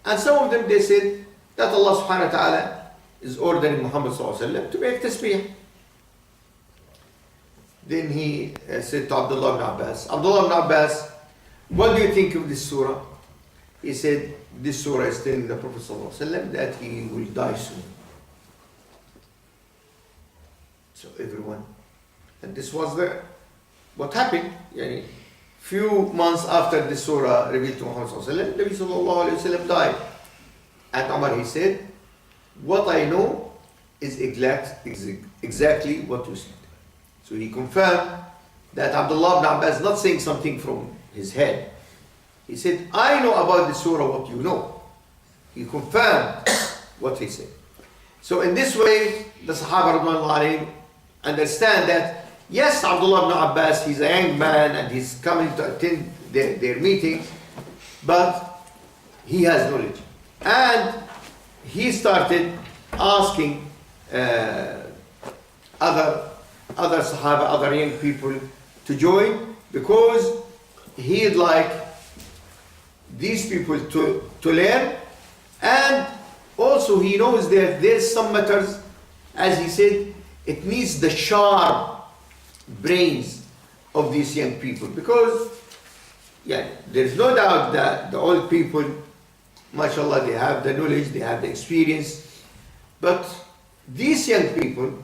And some of them, they said that Allah subhanahu wa ta'ala is ordering Muhammad sallallahu alayhi wa sallam to make tasbih. Then he said to Abdullah ibn Abbas, Abdullah ibn Abbas, what do you think of this surah? He said, this surah is telling the Prophet ﷺ that he will die soon. So everyone, and this was what happened. Yani, few months after this surah revealed to Muhammad ﷺ, Nabi sallallahu alayhi wa sallam died. And Umar, he said, what I know is exactly what you said. So he confirmed that Abdullah ibn Abbas is not saying something from his head. He said, I know about the surah what you know. He confirmed what he said. So in this way, the Sahaba radhiyallahu anhum understand that, yes, Abdullah ibn Abbas, he's a young man and he's coming to attend their meeting, but he has knowledge. And he started asking other Sahaba, other young people to join, because he'd like these people to learn, and also he knows that there's some matters, as he said, it needs the sharp brains of these young people, because there's no doubt that the old people, mashallah, they have the knowledge, they have the experience, but these young people,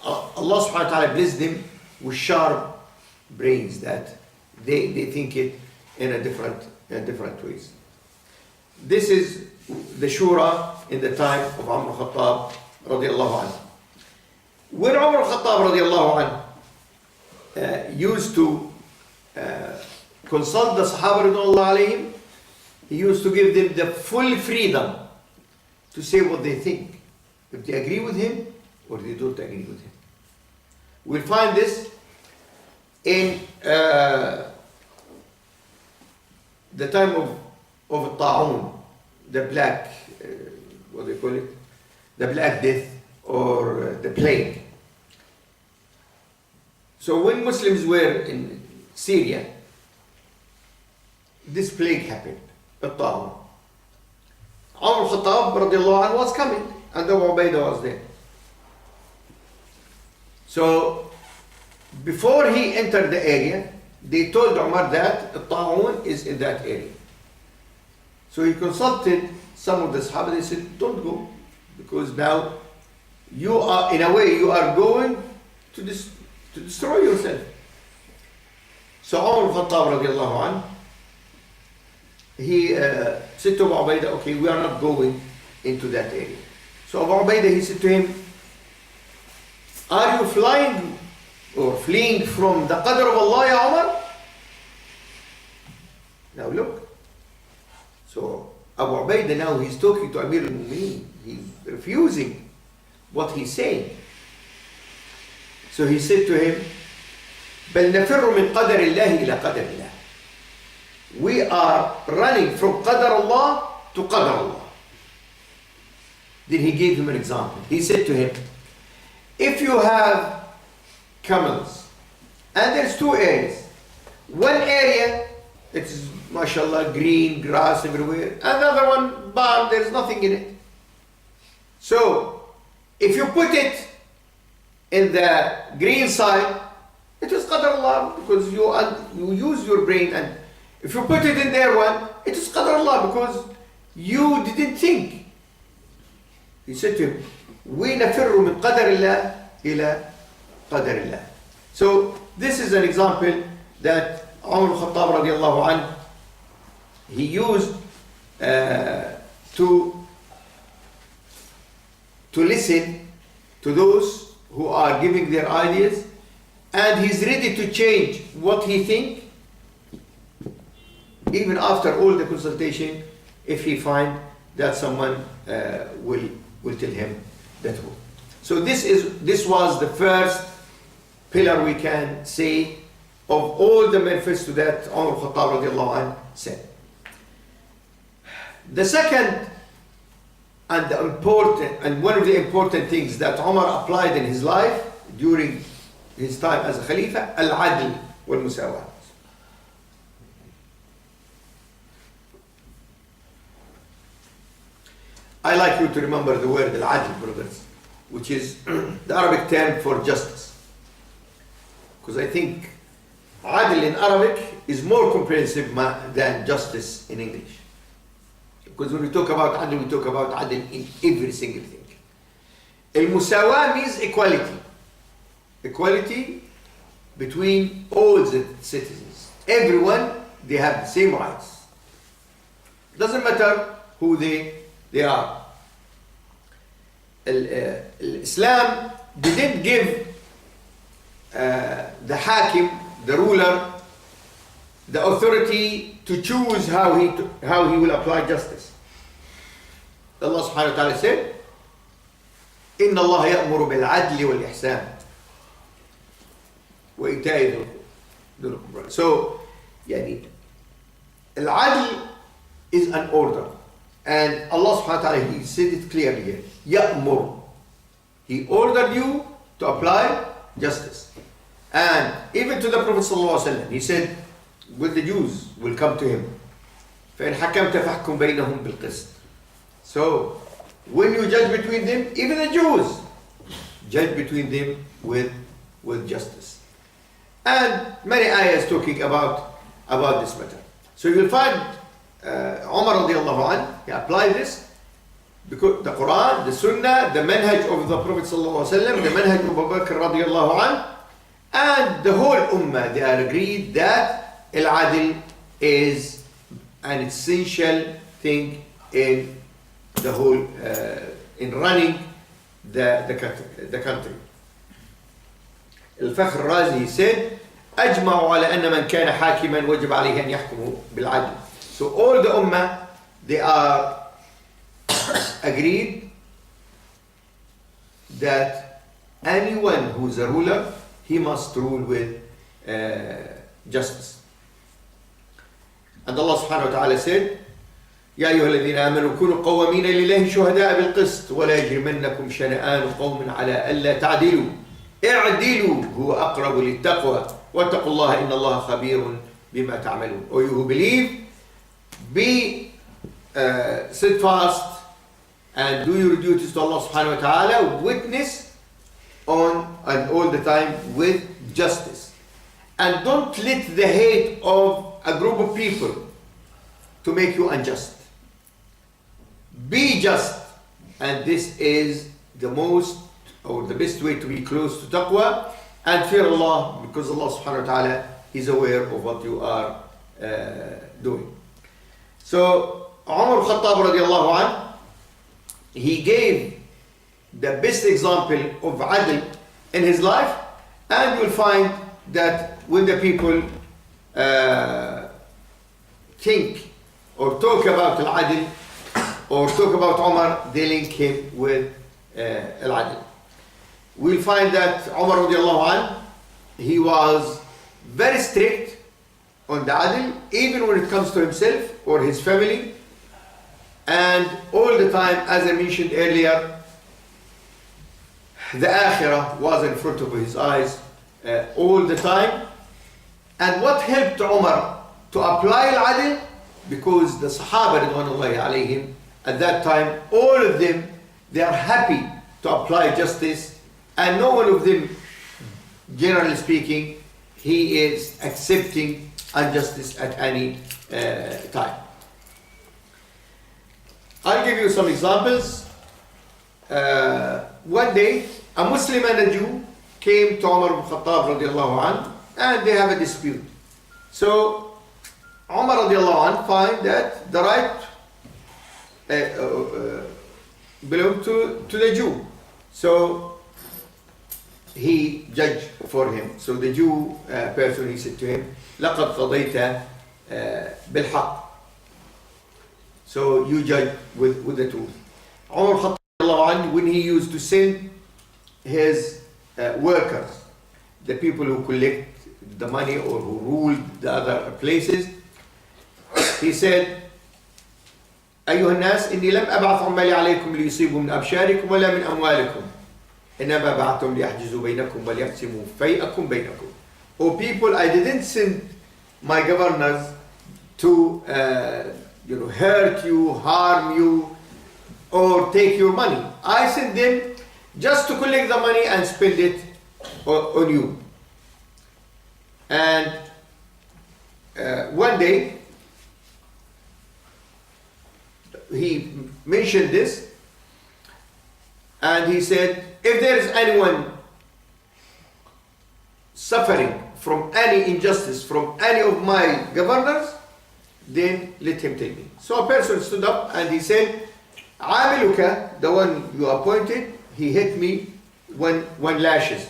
Allah subhanahu wa ta'ala blessed them with sharp brains that they think it in a different ways. This is the shura in the time of Umar Khataab radiallahu anhu. When Umar Khataab radiallahu anhu used to consult the Sahaba radiallahu alayhim, he used to give them the full freedom to say what they think, if they agree with him or they don't agree with him. We'll find this in the time of Ta'un, the black, what do they call it? The Black Death or the plague. So when Muslims were in Syria, this plague happened, Ta'un. Umar Khattab radiallahu anhu was coming and Abu Ubaidah was there. So before he entered the area, they told Umar that the Ta'un is in that area. So he consulted some of the Sahaba. They said, don't go, because now you are, in a way, you are going to destroy yourself. So Umar Khattab radiallahu anhu, he said to Abu Ubaidah, okay, we are not going into that area. So Abu Ubaidah, he said to him, are you flying or fleeing from the qadr of Allah, ya Umar? Now look. So Abu Ubaidah now he's talking to Amir al-Mu'mineen. He's refusing what he's saying. So he said to him, بل نفر من قدر الله إلى قدر الله. We are running from qadr Allah to qadr Allah. Then he gave him an example. He said to him, if you have camels and there's two areas, one area it's mashallah green grass everywhere, another one barn, there's nothing in it. So if you put it in the green side, it is qadr Allah, because you use your brain, and if you put it in there one, it is qadr Allah, because you didn't think. He said to him, we نفر من قدر الله إلى قدر الله. So this is an example that Umar Khattab radiallahu anhu he used to listen to those who are giving their ideas, and he's ready to change what he thinks even after all the consultation, if he find that someone will tell him the truth. So this was the first pillar, we can say, of all the manifesto that Umar Khattab radiallahu anhu said. The second and one of the important things that Umar applied in his life during his time as a Khalifa, al-adl wal-musawat. I like you to remember the word al-adl, brothers, which is the Arabic term for justice. Because I think adl in Arabic is more comprehensive than justice in English. Because when we talk about adl, we talk about adl in every single thing. Al-musawa means equality. Equality between all the citizens. Everyone, they have the same rights. Doesn't matter who they are. Islam didn't give the hakim, the ruler, the authority to choose how he will apply justice. Allah subhanahu wa ta'ala said, إن الله يأمر بالعدل والإحسان وإيتاء ذي القربى. So, يعني, العدل is an order. And Allah subhanahu wa ta'ala, He said it clearly here. يأمر. He ordered you to apply justice. And even to the Prophet sallallahu alaihi wasallam, he said, with the Jews will come to him. فإن حكمت فاحكم بينهم بالقسط. So, when you judge between them, even the Jews, judge between them with justice. And many ayahs talking about this matter. So you will find Umar radiallahu anh, he applied this because the Quran, the Sunnah, the manhaj of the Prophet sallallahu alaihi wasallam, the manhaj of Abu Bakr radiallahu anh, and the whole ummah, they are agreed that al-adl is an essential thing in the whole, in running the country. الفخر الرازي, he said, أجمعوا على أن من كان حاكما وجب عليه أن يحكم بالعدل. So all the ummah, they are agreed that anyone who is a ruler, he must rule with justice. And Allah subhanahu wa ta'ala said, يا أيها الذين آمنوا كونوا قوامين لله شهداء بالقسط ولا يجرمنكم شنآن قوم على ألا تعدلوا اعدلوا هو أقرب للتقوى واتقوا الله إن الله خبير بما تعملون. Or you who believe, be steadfast and do your duties to Allah subhanahu wa ta'ala, witness on and all the time with justice. And don't let the hate of a group of people to make you unjust. Be just, and this is the most or the best way to be close to taqwa and fear Allah, because Allah subhanahu wa ta'ala is aware of what you are doing. So Umar Khataab radiallahu anh, he gave the best example of adl in his life, and you'll find that when the people think or talk about al-adl or talk about Umar, they link him with al-adl. We'll find that Umar radiallahu anh, he was very strict on the adl, even when it comes to himself or his family, and all the time, as I mentioned earlier, the akhirah was in front of his eyes all the time. And what helped Umar to apply al-adl? Because the Sahaba ridwanullahi alayhim, at that time, all of them, they are happy to apply justice, and no one of them, generally speaking, he is accepting injustice at any time. I'll give you some examples. One day, a Muslim and a Jew came to Umar ibn Khattab radiallahu anhu, and they have a dispute. So Umar radiallahu anhu find that the right belonged to the Jew. So he judged for him. So the Jew person, he said to him, لَقَدْ قَضَيْتَ بِالْحَقِّ. So you judge with the truth. Umar Khattab, when he used to send his workers, the people who collect the money or who ruled the other places, he said, أيها الناس إني لم أبعث عمالي عليكم ليصيبوا من أبشاركم ولا من أموالكم إنما بعثتم ليحجزوا بينكم وليقسموا فيئكم بينكم. O people, I didn't send my governors to hurt you, harm you, or take your money. I sent them just to collect the money and spend it on you. And one day, he mentioned this, and he said, if there is anyone suffering from any injustice from any of my governors, then let him tell me. So a person stood up and he said, Amiluka, the one you appointed, he hit me one lashes.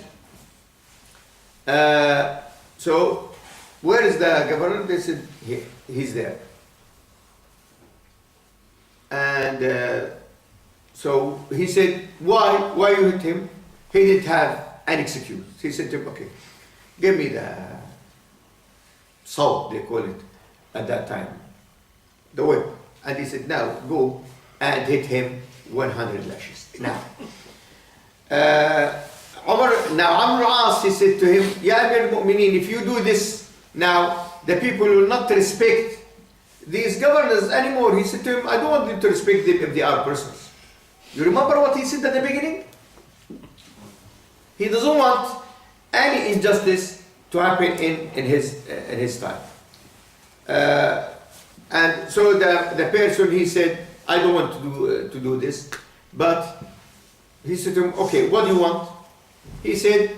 So where is the governor? They said, he's there. And so he said, why you hit him? He didn't have an excuse. He said to him, okay, give me the saw, they call it at that time, the whip. And he said, now go and hit him 100 lashes. Now, Amr al-As, he said to him, Ya Amir al-Mu'mineen, if you do this now, the people will not respect these governors anymore. He said to him, I don't want them to respect them if they are persons. You remember what he said at the beginning? He doesn't want any injustice to happen in his time. And so the person, he said, I don't want to do this. But he said to him, okay, what do you want? He said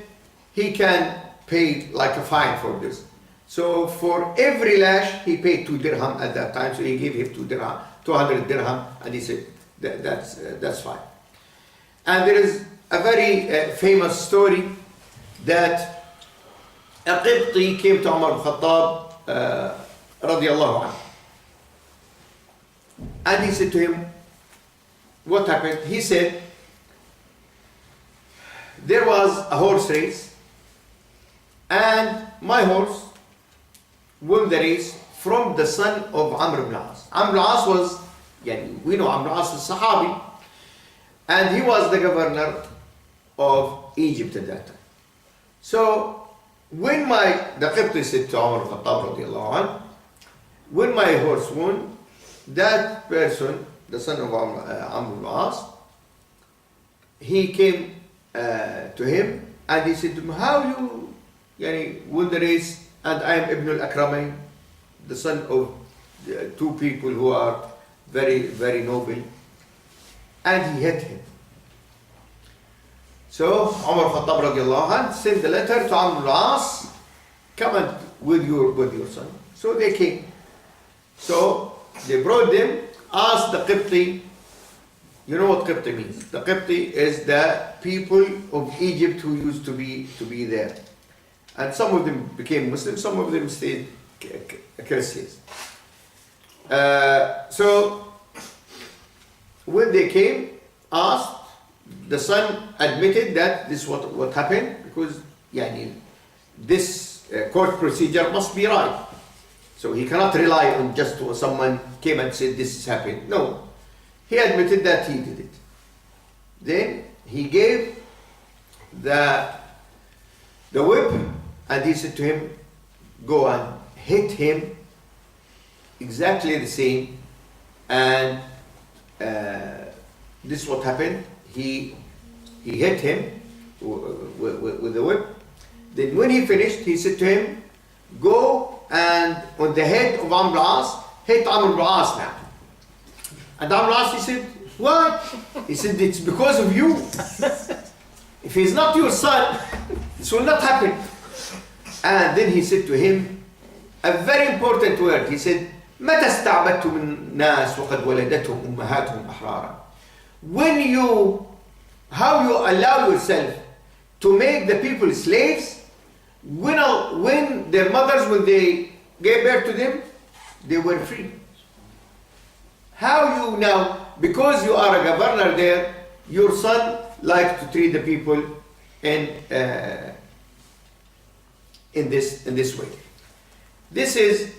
he can pay like a fine for this. So for every lash, he paid 2 dirham at that time. So he gave him 200 dirham, and he said that's fine. And there is a very famous story that a Qibti came to Umar al-Khattab radiallahu anhu. And he said to him, what happened? He said, there was a horse race, and my horse won the race from the son of Amr ibn al-As. Amr al-As was, we know Amr al-As is Sahabi, and he was the governor of Egypt at that time. So when the Qibti said to Umar al-Khattab radiallahu anhu, when my horse won, that person, the son of Amr al-As, he came to him and he said to him, how you won the race and I am Ibn al-Akramain, the son of 2 people who are very, very noble. And he hit him. So Umar Khattab radiallahu anh sent the letter to Amr al-As, come and with your son. So they came. So they brought them, asked the Qibti. You know what Qibti means? The Qibti is the people of Egypt who used to be there. And some of them became Muslims, some of them stayed Christians. So when they came, asked, the son admitted that this is what happened, because this court procedure must be right. So he cannot rely on just someone came and said this has happened. No. He admitted that he did it. Then he gave the whip, and he said to him, go and hit him exactly the same. And this is what happened. He hit him with the whip. Then when he finished, he said to him, go and on the head of Amr al-As, hit Amr al-As now. And Amr al-As, he said, what? He said, it's because of you. If he's not your son, this will not happen. And then he said to him a very important word. He said, متى استعبدتم الناس وقد ولدتهم أمهاتهم أحرارا. How you allow yourself to make the people slaves, when their mothers, when they gave birth to them, they were free. How you now, because you are a governor there, your son likes to treat the people in this way. This is,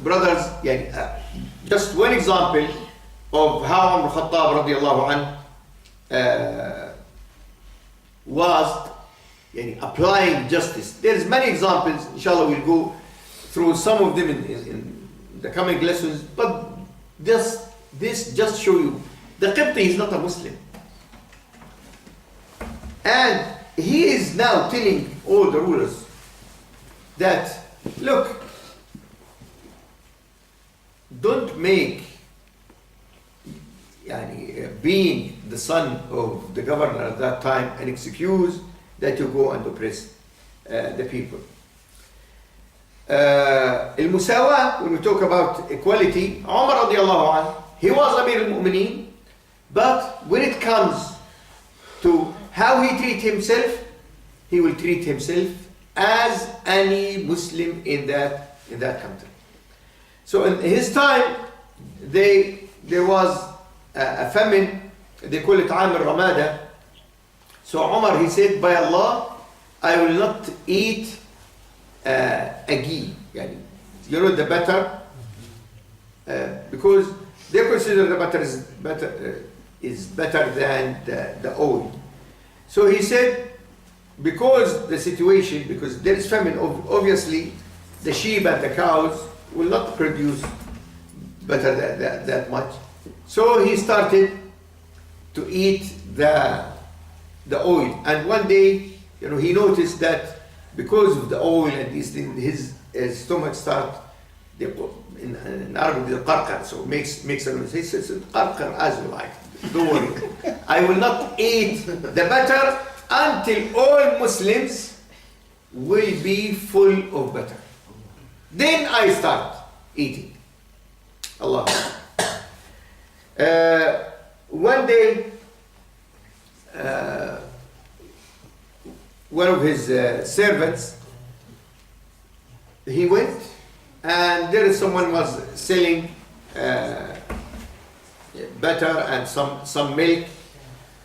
brothers, just one example of how Umar Khattab radiallahu anhu was applying justice. There's many examples. Inshallah, we'll go through some of them in the coming lessons. But this just show you the Qibti is not a Muslim, and he is now telling all the rulers that, look, don't make being the son of the governor at that time, an excuse that you go and oppress the people. المساواة, when we talk about equality, Umar radiallahu anh, he was Amir al-Mu'mineen, but when it comes to how he treats himself, he will treat himself as any Muslim in that country. So in his time, there was a famine, they call it Am al-Ramada. So Umar, he said, by Allah, I will not eat a ghee, you know, the butter, because they consider the butter is better than the oil. So he said, because the situation, because there is famine, obviously the sheep and the cows will not produce butter that much. So he started to eat the oil, and one day, you know, he noticed that because of the oil and these things, his stomach start, in Arabic, the qarqar, so makes a noise. He says, qarqar as you like, don't worry. I will not eat the butter until all Muslims will be full of butter. Then I start eating. Allah. One day, one of his servants, he went, and there is someone was selling butter and some milk.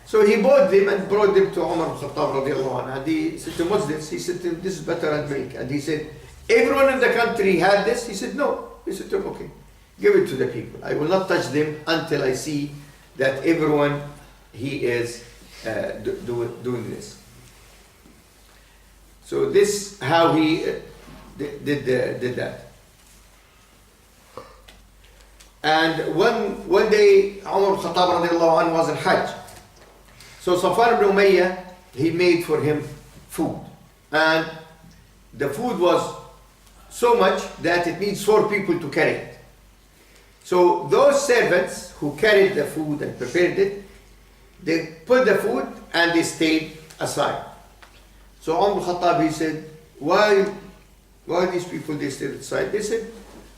So he bought them and brought them to Umar al-Khattab radiallahu anhu. And he said to him, what's this? He said to him, this is butter and milk. And he said, everyone in the country had this? He said, no. He said to him, okay, give it to the people. I will not touch them until I see that everyone, he is doing this. So this how he did that. And one day, Umar al-Khattab radiallahu anhu was in Hajj. So Safwan ibn Umayyah, he made for him food. And the food was so much that it needs 4 people to carry it. So those servants who carried the food and prepared it, they put the food and they stayed aside. So Umar al-Khattab, he said, why these people, they stayed aside? They said,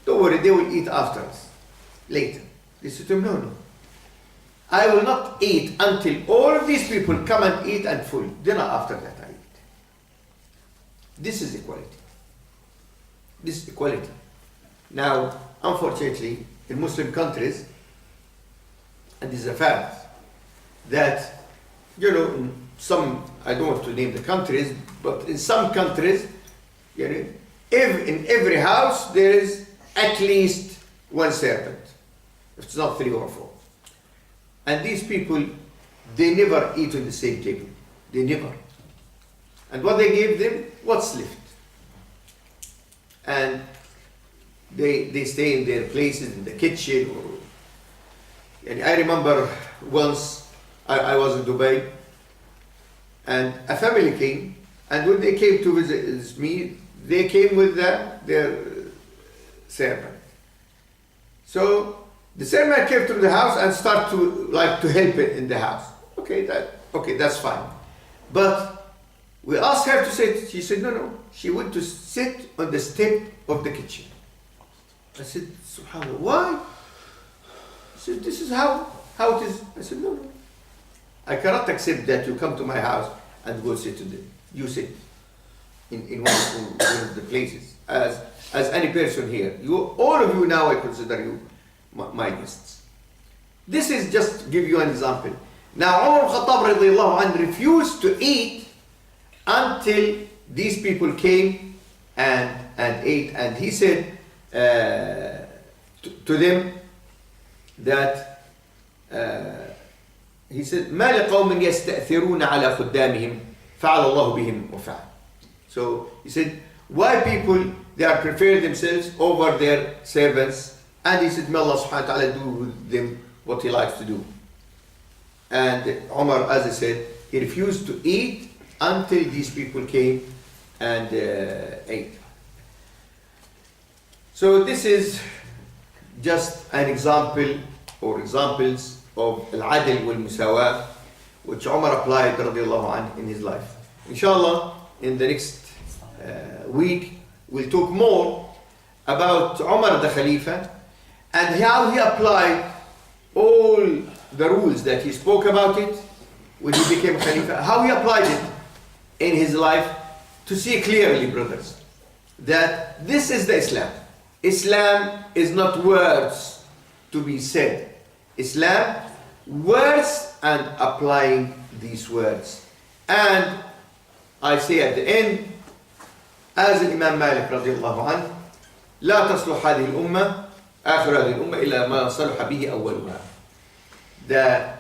don't worry, they will eat after us, later. They said to him, no. I will not eat until all of these people come and eat and full. Then after that I eat. This is equality. This is equality. Now, unfortunately, in Muslim countries, and this is a fact, that, you know, in some, I don't want to name the countries, but in some countries, you know, in every house there is at least one servant. If it's not 3 or 4. And these people, they never eat on the same table. They never. And what they gave them, what's left. And they stay in their places, in the kitchen. And I remember once, I was in Dubai, and a family came, and when they came to visit me, they came with their servant. So the servant came to the house and started to help it in the house. Okay, that's fine. But we asked her to sit. She said no. She went to sit on the step of the kitchen. I said, Subhanallah, why? She said, this is how it is. I said, no. I cannot accept that you come to my house and go sit in you sit in one of the places as any person here. All of you now, I consider you my guests. This is just to give you an example. Now Umar al-Khattab radiallahu anhu refused to eat until these people came and ate, and he said to them that he said ما لقوم يستأثرون على خدامهم فعل الله بهم وفعل. So he said, why people, they are preparing themselves over their servants? And he said, may Allah subhanahu wa ta'ala do with them what he likes to do. And Umar, as I said, he refused to eat until these people came and ate. So this is just an example or examples of al-adl wal-musawa, which Umar applied radiallahu anhu in his life. Inshallah, in the next week, we'll talk more about Umar the Khalifa and how he applied all the rules that he spoke about it when he became Khalifa, how he applied it in his life to see clearly, brothers, that this is the Islam. Islam is not words to be said. Islam, words and applying these words. And I say at the end, as Imam Malik radiallahu anhu, لا تصلح هذه الأمة آخر هذه الأمة إلا ما صلح به أولها. The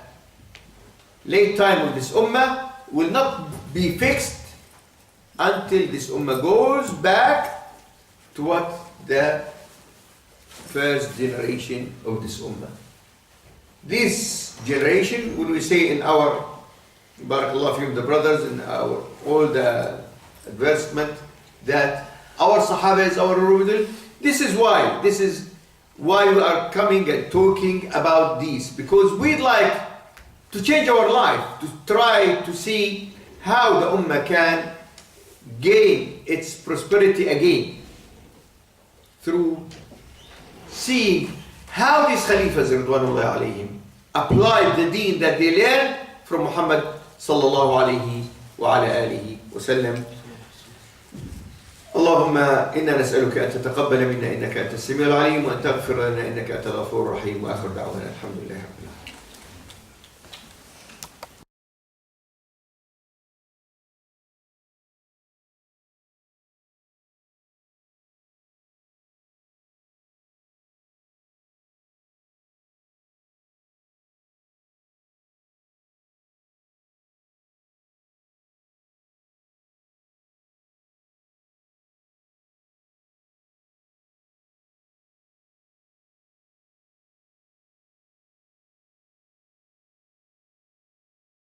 late time of this ummah will not be fixed until this ummah goes back to what the first generation of this ummah. This generation, when we say in our, barakallah fikum, the brothers, in our all the advertisement that our Sahaba is our role model, this is why we are coming and talking about this, because we'd like to change our life, to try to see how the ummah can gain its prosperity again through seeing how these Khalifas Ridwanullah alayhim applied the deen that they learned from Muhammad sallallahu alayhi wa ala alihi wa sallam. اللهم إنا نسألك أن تتقبل منا إنك أنت السميع العليم وأن تغفر لنا إنك أنت الغفور الرحيم وآخر دعوانا الحمد لله رب العالمين.